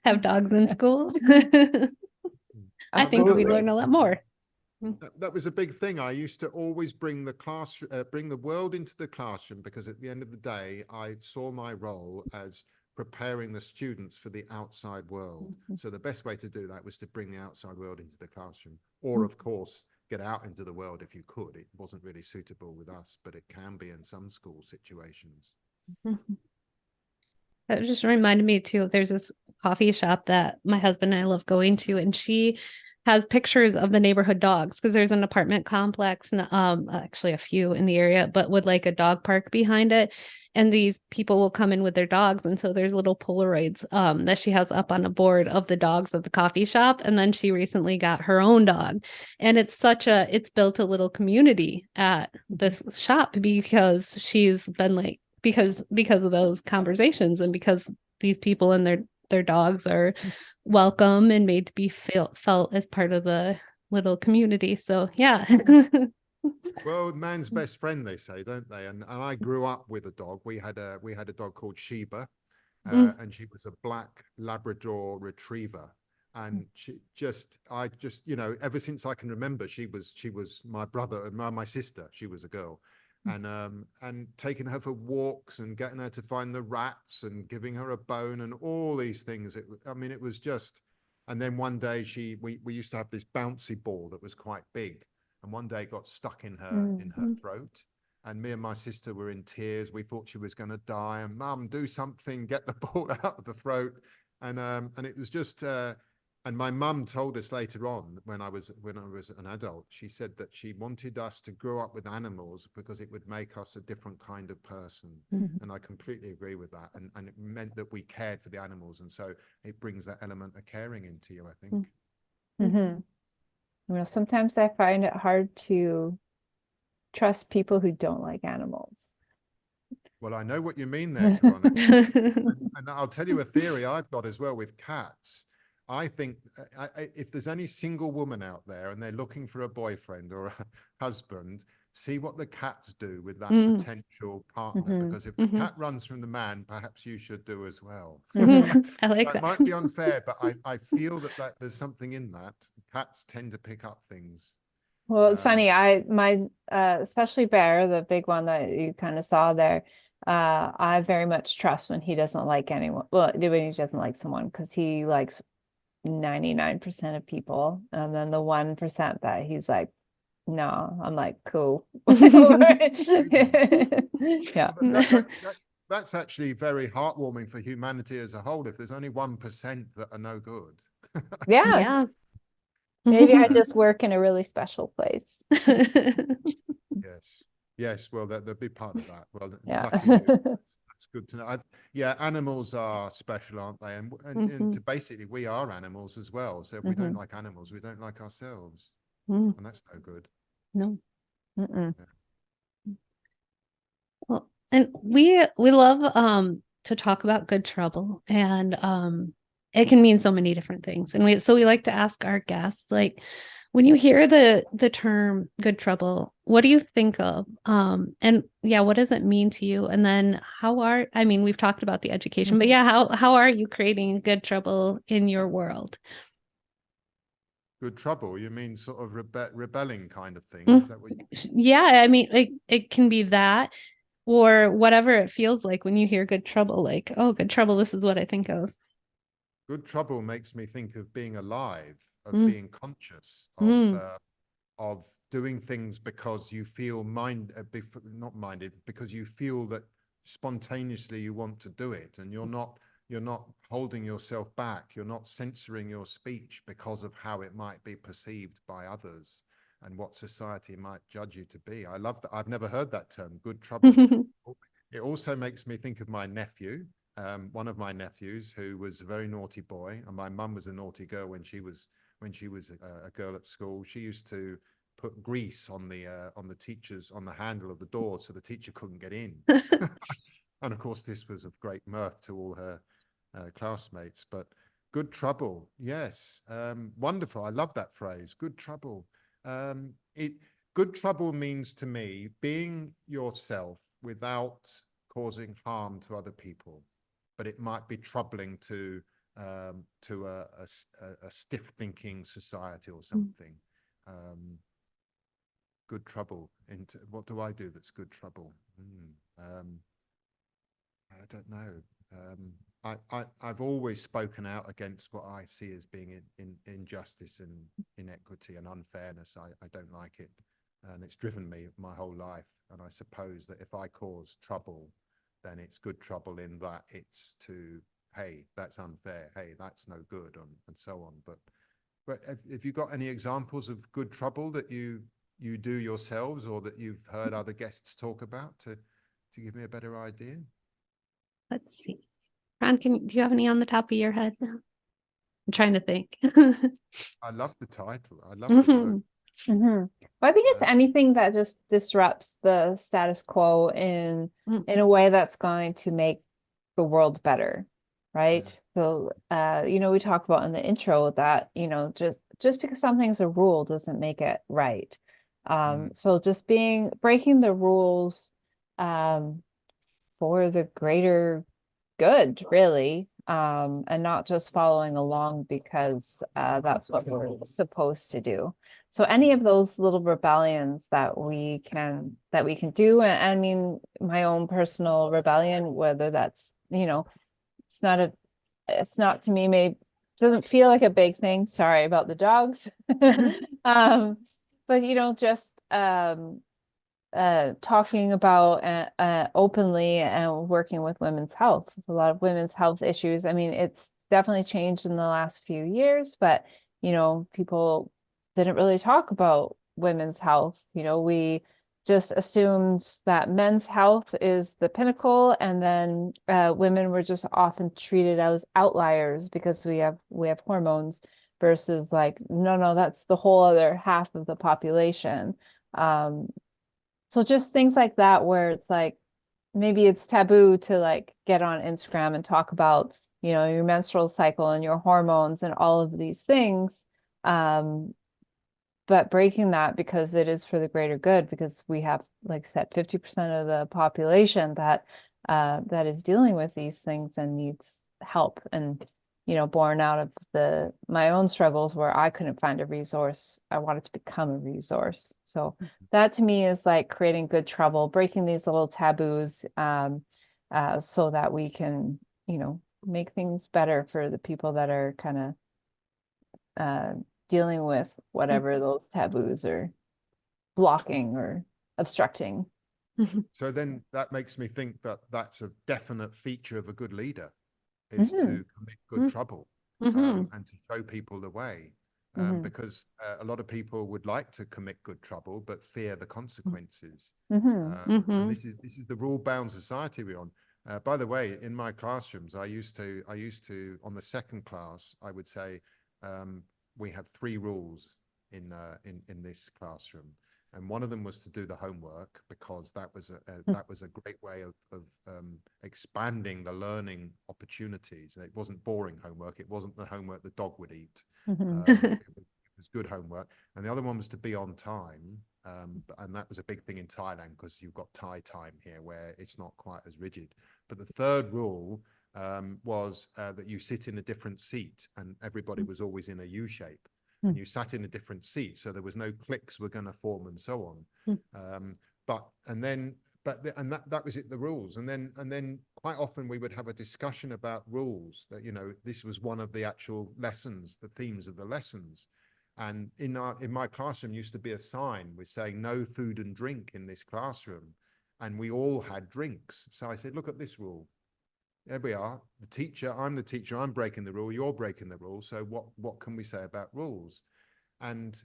Have dogs in school. I think we'd Absolutely. learn a lot more. That was a big thing. I used to always bring the bring the world into the classroom, because at the end of the day, I saw my role as preparing the students for the outside world. So the best way to do that was to bring the outside world into the classroom, or of course, get out into the world if you could. It wasn't really suitable with us, but it can be in some school situations. That just reminded me too. There's this coffee shop that my husband and I love going to, and she has pictures of the neighborhood dogs because there's an apartment complex and actually a few in the area, but with like a dog park behind it. And these people will come in with their dogs. And so there's little Polaroids that she has up on a board of the dogs of the coffee shop. And then she recently got her own dog. And it's built a little community at this shop because she's been like, because of those conversations and because these people and their dogs are welcome and made to be felt as part of the little community. So yeah. Well, man's best friend, they say, don't they? And I grew up with a dog. We had a dog called Sheba, and she was a black Labrador retriever. And I just, ever since I can remember, she was my brother and my sister. She was a girl. And taking her for walks and getting her to find the rats and giving her a bone and all these things. It was just, and then one day we used to have this bouncy ball that was quite big. And one day it got stuck in her throat. And me and my sister were in tears. We thought she was going to die. And Mum, do something, get the ball out of the throat. And it was just, And my mum told us later on, when I was an adult, she said that she wanted us to grow up with animals because it would make us a different kind of person. Mhm. And I completely agree with that. And it meant that we cared for the animals. And so it brings that element of caring into you, I think. Mhm. Well, sometimes I find it hard to trust people who don't like animals. Well, I know what you mean there, Chronic. And I'll tell you a theory I've got as well with cats. I think if there's any single woman out there and they're looking for a boyfriend or a husband, see what the cats do with that potential partner. Mhm. Because if the cat runs from the man, perhaps you should do as well. Mhm. I like That that. might be unfair, but I feel that there's something in that. Cats tend to pick up things. Well, it's Um, funny. My especially Bear, the big one that you kind of saw there, I very much trust when he doesn't like anyone. Well, when he doesn't like someone, because he likes 99% of people, and then the 1% that he's like, no, I'm like, cool. Yeah. That's actually very heartwarming for humanity as a whole. If there's only 1% that are no good. Yeah. Yeah. Maybe I just work in a really special place. Yes. Yes. Well, there'll be part of that. Well, Yeah. lucky you. That's good to know. Yeah, animals are special, aren't they? And basically, we are animals as well. So if we don't like animals, we don't like ourselves, and that's no good. No. Mm-mm. Well, and we love to talk about good trouble, and it can mean so many different things. And we like to ask our guests, like, when you hear the term good trouble, what do you think of? And yeah, what does it mean to you? And then I mean, we've talked about the education, but yeah, how are you creating good trouble in your world? Good trouble. You mean sort of rebelling kind of thing? Mm. Is that what you? Yeah, I mean, it can be that, or whatever it feels like when you hear good trouble, like, oh, good trouble, this is what I think of. Good trouble makes me think of being alive, of Mm, being conscious, mm, of doing things because you feel not minded, because you feel that spontaneously you want to do it, and you're not holding yourself back. You're not censoring your speech because of how it might be perceived by others and what society might judge you to be. I love that. I've never heard that term, good trouble. It also makes me think of my nephew, one of my nephews who was a very naughty boy, and my mum was a naughty girl when she was a girl at school. She used to put grease on the handle of the door so the teacher couldn't get in. And of course, this was of great mirth to all her classmates. But good trouble, yes, wonderful. I love that phrase, good trouble. It Good trouble means to me being yourself without causing harm to other people, but it might be troubling to a stiff thinking society or something. Good trouble. Into what do I do that's good trouble? I don't know. I've always spoken out against what I see as being in injustice and inequity and unfairness. I don't like it, and it's driven me my whole life. And I suppose that if I cause trouble, then it's good trouble in that it's to, hey, that's unfair, hey, that's no good, and so on. But have you got any examples of good trouble that you do yourselves, or that you've heard other guests talk about to give me a better idea? Let's see. Ron, do you have any on the top of your head now? I'm trying to think. I love the title. I love the book. Well, I think it's anything that just disrupts the status quo in a way that's going to make the world better, right? Yeah. So, we talk about in the intro that, just because something's a rule doesn't make it right. So just breaking the rules, for the greater good, really, and not just following along because that's what we're supposed to do. So any of those little rebellions that we can do, and I mean my own personal rebellion, whether that's, it's not to me, maybe doesn't feel like a big thing. Sorry about the dogs. But just talking about openly and working with women's health, a lot of women's health issues. I mean, it's definitely changed in the last few years, but you know, people didn't really talk about women's health. You know, we just assumed that men's health is the pinnacle, and then women were just often treated as outliers because we have hormones versus like, no, that's the whole other half of the population. Um, so just things like that where it's like maybe it's taboo to like get on Instagram and talk about, you know, your menstrual cycle and your hormones and all of these things. Um, but breaking that because it is for the greater good, because we have, like I said, 50% of the population that is dealing with these things and needs help. And, you know, born out of my own struggles where I couldn't find a resource, I wanted to become a resource. So that to me is like creating good trouble, breaking these little taboos, so that we can, you know, make things better for the people that are kind of dealing with whatever those taboos are blocking or obstructing. So then that makes me think that that's a definite feature of a good leader, is Mm-hmm. to commit good trouble, Mm-hmm. and to show people the way. Mm-hmm. Because a lot of people would like to commit good trouble, but fear the consequences. Mm-hmm. And Mm-hmm. this is the rule-bound society we're on. By the way, in my classrooms, I used to on the second class, I would say we had 3 rules in this classroom, and one of them was to do the homework, because that was a great way of expanding the learning opportunities. It wasn't boring homework. It wasn't the homework the dog would eat. It was good homework. And the other one was to be on time. And that was a big thing in Thailand, because you've got Thai time here where it's not quite as rigid. But the third rule was that you sit in a different seat, and everybody was always in a U shape. And you sat in a different seat, so there was no cliques were going to form and so on. That was it, the rules. And then quite often we would have a discussion about rules, that, you know, this was one of the actual lessons, the themes of the lessons. And in my classroom used to be a sign with saying no food and drink in this classroom, and we all had drinks. So I said, look at this rule. There we are. I'm the teacher, I'm breaking the rule, you're breaking the rule. So what can we say about rules? And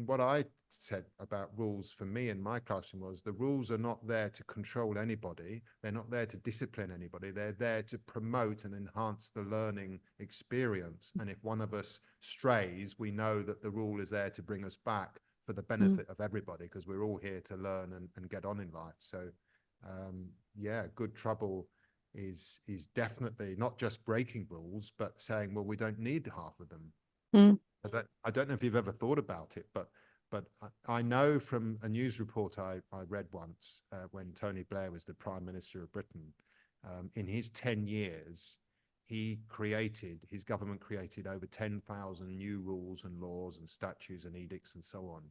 what I said about rules for me in my classroom was, the rules are not there to control anybody. They're not there to discipline anybody. They're there to promote and enhance the learning experience. And if one of us strays, we know that the rule is there to bring us back for the benefit of everybody, because we're all here to learn and get on in life. So yeah, good trouble is definitely not just breaking rules, but saying, well, we don't need half of them. I don't know if you've ever thought about it, but I know from a news report I read once, when Tony Blair was the Prime Minister of Britain, in his 10 years, his government created over 10,000 new rules and laws and statutes and edicts and so on.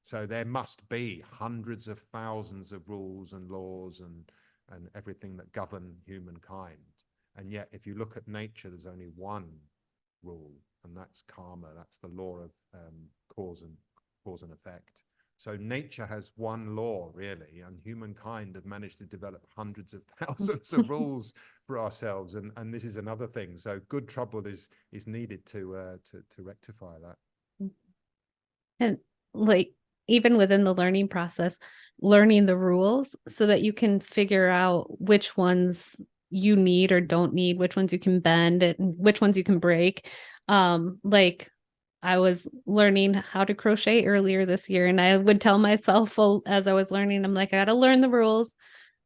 So there must be hundreds of thousands of rules and laws and everything that govern humankind. And yet, if you look at nature, there's only one rule, and that's karma. That's the law of cause and effect. So nature has one law, really, and humankind have managed to develop hundreds of thousands of rules for ourselves. And this is another thing. So good trouble is needed to rectify that. And like, even within the learning process, learning the rules so that you can figure out which ones you need or don't need, which ones you can bend and which ones you can break. Like, I was learning how to crochet earlier this year, and I would tell myself, well, as I was learning, I'm like, I got to learn the rules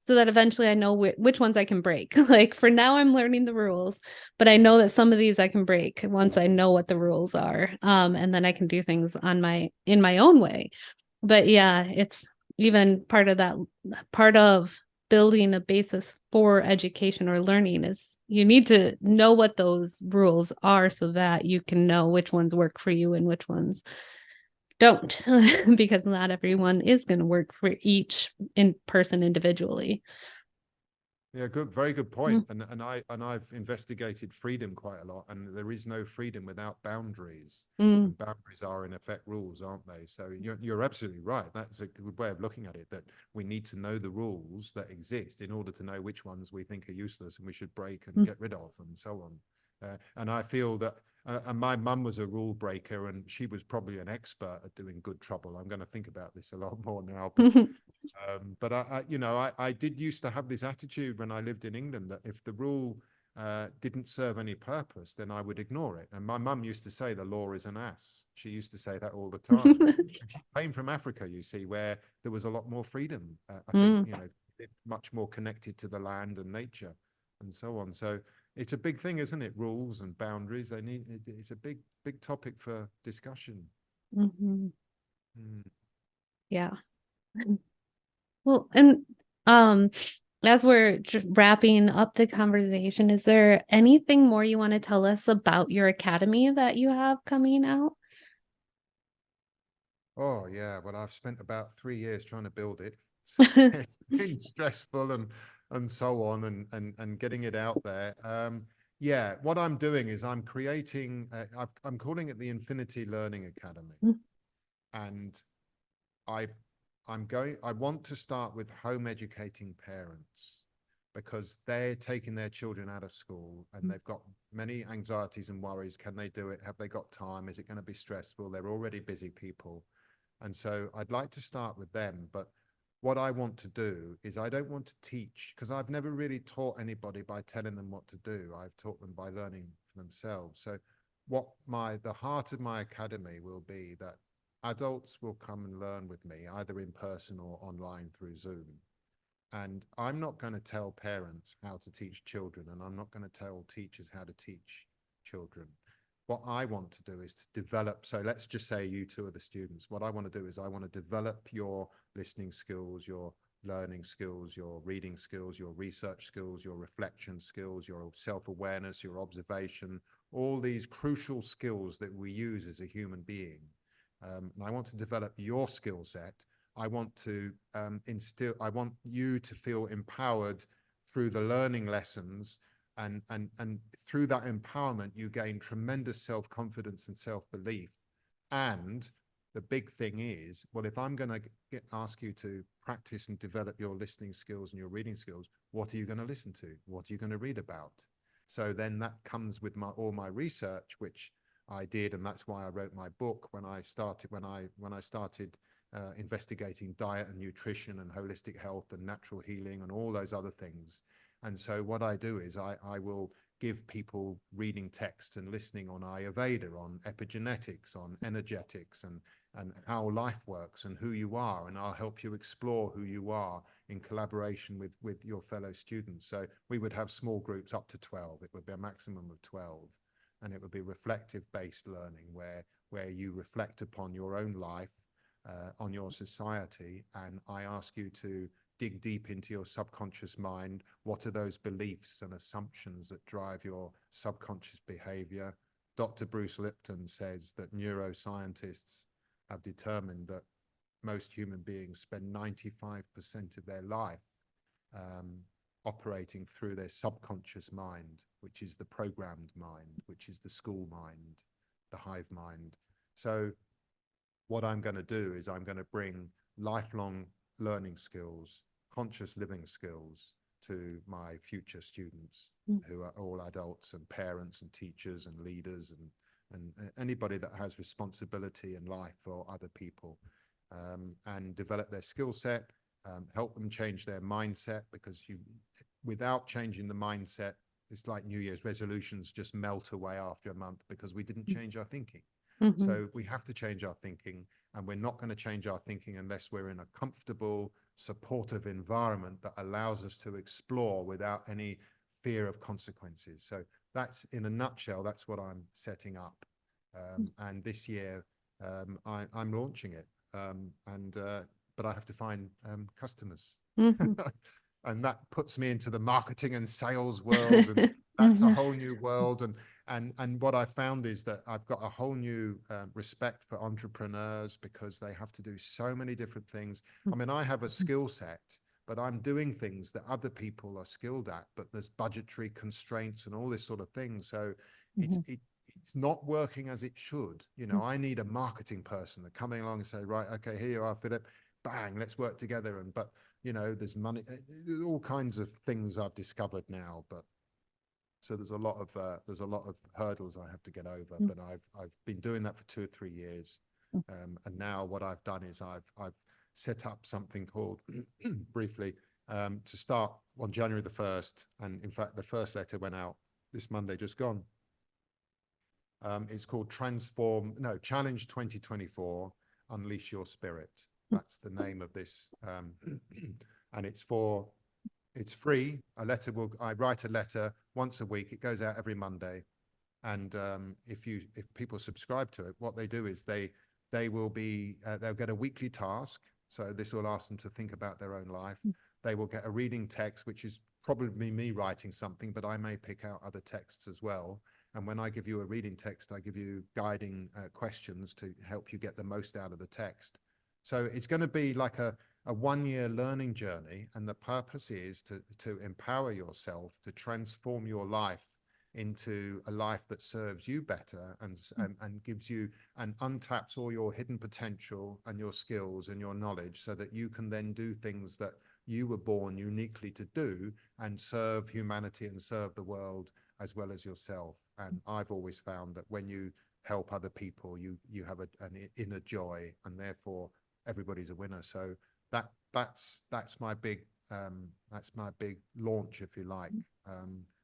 so that eventually I know which ones I can break. Like, for now, I'm learning the rules, but I know that some of these I can break once I know what the rules are. And then I can do things in my own way. But yeah, it's even part of building a basis for education or learning is you need to know what those rules are so that you can know which ones work for you and which ones don't, because not everyone is going to work for each person individually. Yeah, very good point. And I've investigated freedom quite a lot, and there is no freedom without boundaries. And boundaries are in effect rules, aren't they? So you're absolutely right. That's a good way of looking at it, that we need to know the rules that exist in order to know which ones we think are useless and we should break and get rid of and so on. And I feel that, and my mum was a rule breaker, and she was probably an expert at doing good trouble. I'm going to think about this a lot more now, but I did used to have this attitude when I lived in England that if the rule didn't serve any purpose, then I would ignore it. And my mum used to say the law is an ass. She used to say that all the time. She came from Africa, you see, where there was a lot more freedom. I think, much more connected to the land and nature and so on. So it's a big thing, isn't it? Rules and boundaries. It's a big, big topic for discussion. Mm-hmm. Mm. Yeah. Well, and as we're wrapping up the conversation, is there anything more you want to tell us about your academy that you have coming out? Oh yeah, well, I've spent about 3 years trying to build it. So it's been stressful and so on, and getting it out there. Yeah, what I'm doing is I'm creating. I'm calling it the Infinity Learning Academy, and I I want to start with home educating parents because they're taking their children out of school and they've got many anxieties and worries. Can they do it? Have they got time? Is it going to be stressful? They're already busy people. And so I'd like to start with them. But what I want to do is I don't want to teach because I've never really taught anybody by telling them what to do. I've taught them by learning for themselves. So the heart of my academy will be that adults will come and learn with me, either in person or online through Zoom. And I'm not going to tell parents how to teach children, and I'm not going to tell teachers how to teach children. What I want to do is to develop. So let's just say you two are the students. What I want to do is I want to develop your listening skills, your learning skills, your reading skills, your research skills, your reflection skills, your self-awareness, your observation, all these crucial skills that we use as a human being. And I want to develop your skill set. I want to I want you to feel empowered through the learning lessons, and through that empowerment, you gain tremendous self-confidence and self-belief. And the big thing is, well, if I'm going to ask you to practice and develop your listening skills and your reading skills, what are you going to listen to? What are you going to read about? So then that comes with all my research, which I did, and that's why I wrote my book when I started investigating diet and nutrition and holistic health and natural healing and all those other things. And so what I do is I will give people reading text and listening on Ayurveda, on epigenetics, on energetics, and how life works and who you are. And I'll help you explore who you are in collaboration with your fellow students. So we would have small groups up to 12. It would be a maximum of 12. And it would be reflective-based learning where you reflect upon your own life, on your society, and I ask you to dig deep into your subconscious mind. What are those beliefs and assumptions that drive your subconscious behavior? Dr. Bruce Lipton says that neuroscientists have determined that most human beings spend 95% of their life operating through their subconscious mind, which is the programmed mind, which is the school mind, the hive mind. So what I'm going to do is I'm going to bring lifelong learning skills, conscious living skills to my future students who are all adults and parents and teachers and leaders and anybody that has responsibility in life for other people, and develop their skill set, help them change their mindset, because without changing the mindset, it's like New Year's resolutions just melt away after a month because we didn't change our thinking. So we have to change our thinking, and we're not going to change our thinking unless we're in a comfortable, supportive environment that allows us to explore without any fear of consequences. So that's, in a nutshell, that's what I'm setting up. And this year, I'm launching it. But I have to find customers. And that puts me into the marketing and sales world, and that's a whole new world. And what I found is that I've got a whole new respect for entrepreneurs because they have to do so many different things. I mean, I have a skill set, but I'm doing things that other people are skilled at, but there's budgetary constraints and all this sort of thing. So it's not working as it should. I need a marketing person to come along and say, right, okay, here you are, Philip, bang, let's work together. But there's money, all kinds of things I've discovered now, but So there's a lot of hurdles I have to get over, but I've been doing that for 2 or 3 years. And now what I've done is I've set up something called briefly to start on January the 1st. And in fact, the first letter went out this Monday, just gone. It's called Challenge 2024, Unleash Your Spirit. That's the name of this. And it's free. I write a letter once a week. It goes out every Monday. And if people subscribe to it, what they do is they'll get a weekly task. So this will ask them to think about their own life. They will get a reading text, which is probably me writing something, but I may pick out other texts as well. And when I give you a reading text, I give you guiding questions to help you get the most out of the text. So it's going to be like a 1-year learning journey. And the purpose is to empower yourself, to transform your life into a life that serves you better and gives you and untaps all your hidden potential and your skills and your knowledge, so that you can then do things that you were born uniquely to do and serve humanity and serve the world as well as yourself. And I've always found that when you help other people, you have an inner joy, and therefore everybody's a winner. So that's my big launch, if you like.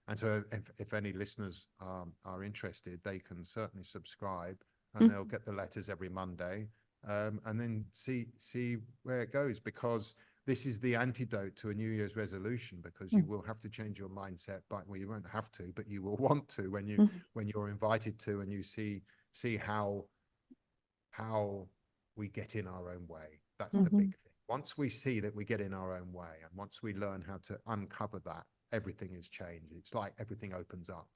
And so if any listeners are interested, they can certainly subscribe, and they'll get the letters every Monday, and then see where it goes, because this is the antidote to a New Year's resolution, because you will have to change your mindset. Well, you won't have to, but you will want to when you're invited to, and you see how we get in our own way. That's the big thing. Once we see that we get in our own way, and once we learn how to uncover that, everything is changed. It's like everything opens up.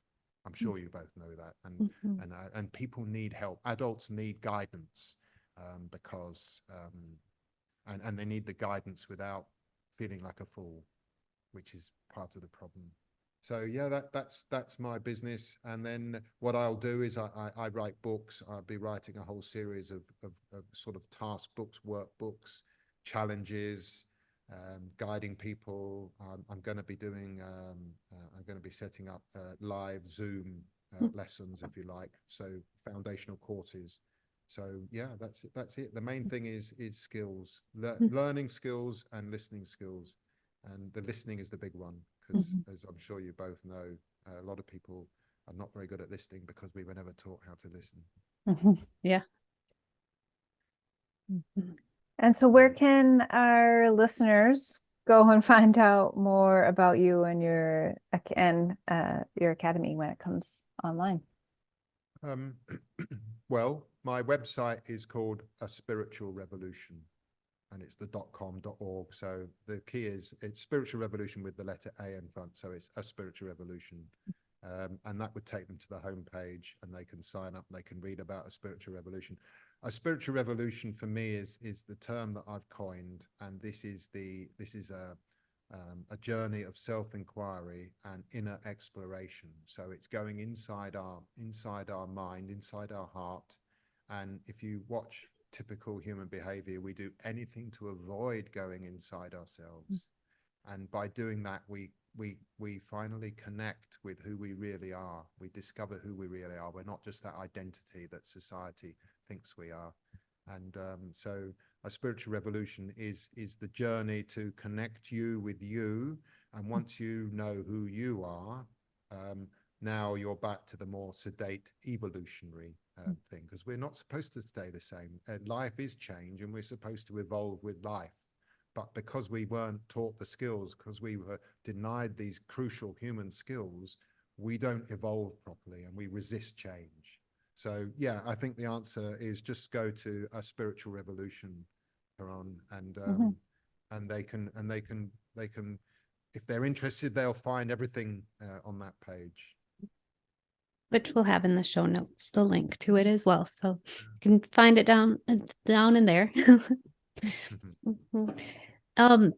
I'm sure you both know that. And people need help. Adults need guidance, because and they need the guidance without feeling like a fool, which is part of the problem. So yeah, that's my business. And then what I'll do is I write books. I'll be writing a whole series of sort of task books, workbooks, challenges, guiding people. I'm going to be doing I'm going to be setting up live Zoom lessons, if you like, so foundational courses. So yeah, that's it. The main thing is skills, learning skills and listening skills. And the listening is the big one, because as I'm sure you both know, a lot of people are not very good at listening because we were never taught how to listen. Yeah. And so where can our listeners go and find out more about you and your academy when it comes online? Well, my website is called A Spiritual Revolution, and it's the .com.org. So the key is it's Spiritual Revolution with the letter A in front. So it's A Spiritual Revolution. And that would take them to the homepage, and they can sign up. They can read about A Spiritual Revolution. A Spiritual Revolution for me is the term that I've coined, and this is a journey of self-inquiry and inner exploration. So it's going inside our mind, inside our heart. And if you watch typical human behavior, we do anything to avoid going inside ourselves. And by doing that, we finally connect with who we really are. We discover who we really are. We're not just that identity that society thinks we are. And so a spiritual revolution is the journey to connect you with you. And once you know who you are, now you're back to the more sedate evolutionary thing, because we're not supposed to stay the same. Life is change, and we're supposed to evolve with life. But because we weren't taught the skills, because we were denied these crucial human skills, we don't evolve properly, and we resist change. So yeah, I think the answer is just go to A Spiritual Revolution, and they can, if they're interested, they'll find everything on that page, Which we'll have in the show notes, the link to it as well. So you can find it down in there. And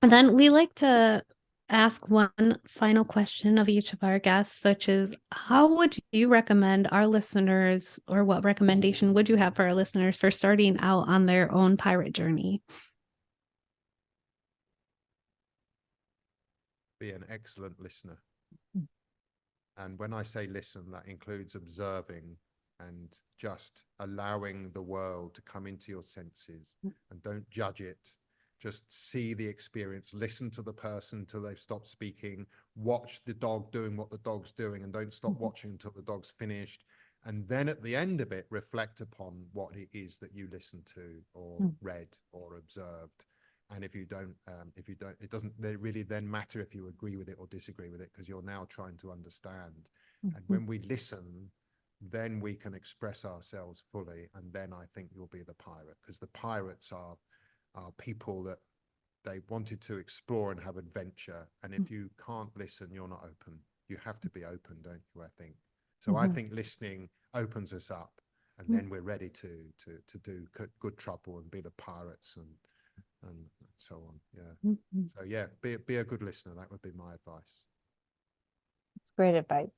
then we like to ask one final question of each of our guests, such as, how would you recommend our listeners, or what recommendation would you have for our listeners for starting out on their own pirate journey? Be an excellent listener. And when I say listen, that includes observing and just allowing the world to come into your senses, and don't judge it. Just see the experience, listen to the person until they've stopped speaking, watch the dog doing what the dog's doing, and don't stop watching until the dog's finished. And then at the end of it, reflect upon what it is that you listened to or read or observed. And if you don't, it doesn't really then matter if you agree with it or disagree with it, because you're now trying to understand. And when we listen, then we can express ourselves fully. And then I think you'll be the pirate, because the pirates are people that they wanted to explore and have adventure. And if you can't listen, you're not open. You have to be open, don't you? I think so. I think listening opens us up, and then we're ready to do good trouble and be the pirates and so on. Yeah. So yeah, be a good listener. That would be my advice. It's great advice.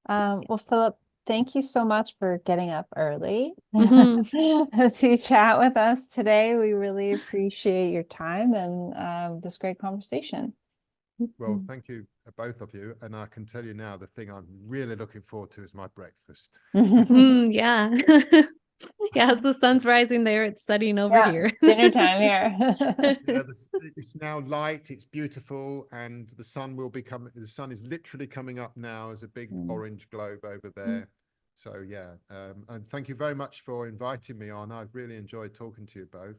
Well, Philip, thank you so much for getting up early to chat with us today. We really appreciate your time and this great conversation. Well, thank you, both of you. And I can tell you now, the thing I'm really looking forward to is my breakfast. Yeah. Yeah, as the sun's rising there, it's setting over here. Dinner time here. Yeah, it's now light, it's beautiful, and the sun is literally coming up now as a big orange globe over there. So yeah, and thank you very much for inviting me on. I've really enjoyed talking to you both.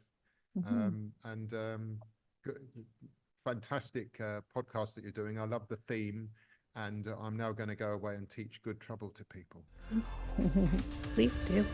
Fantastic podcast that you're doing. I love the theme, and I'm now going to go away and teach good trouble to people. Please do.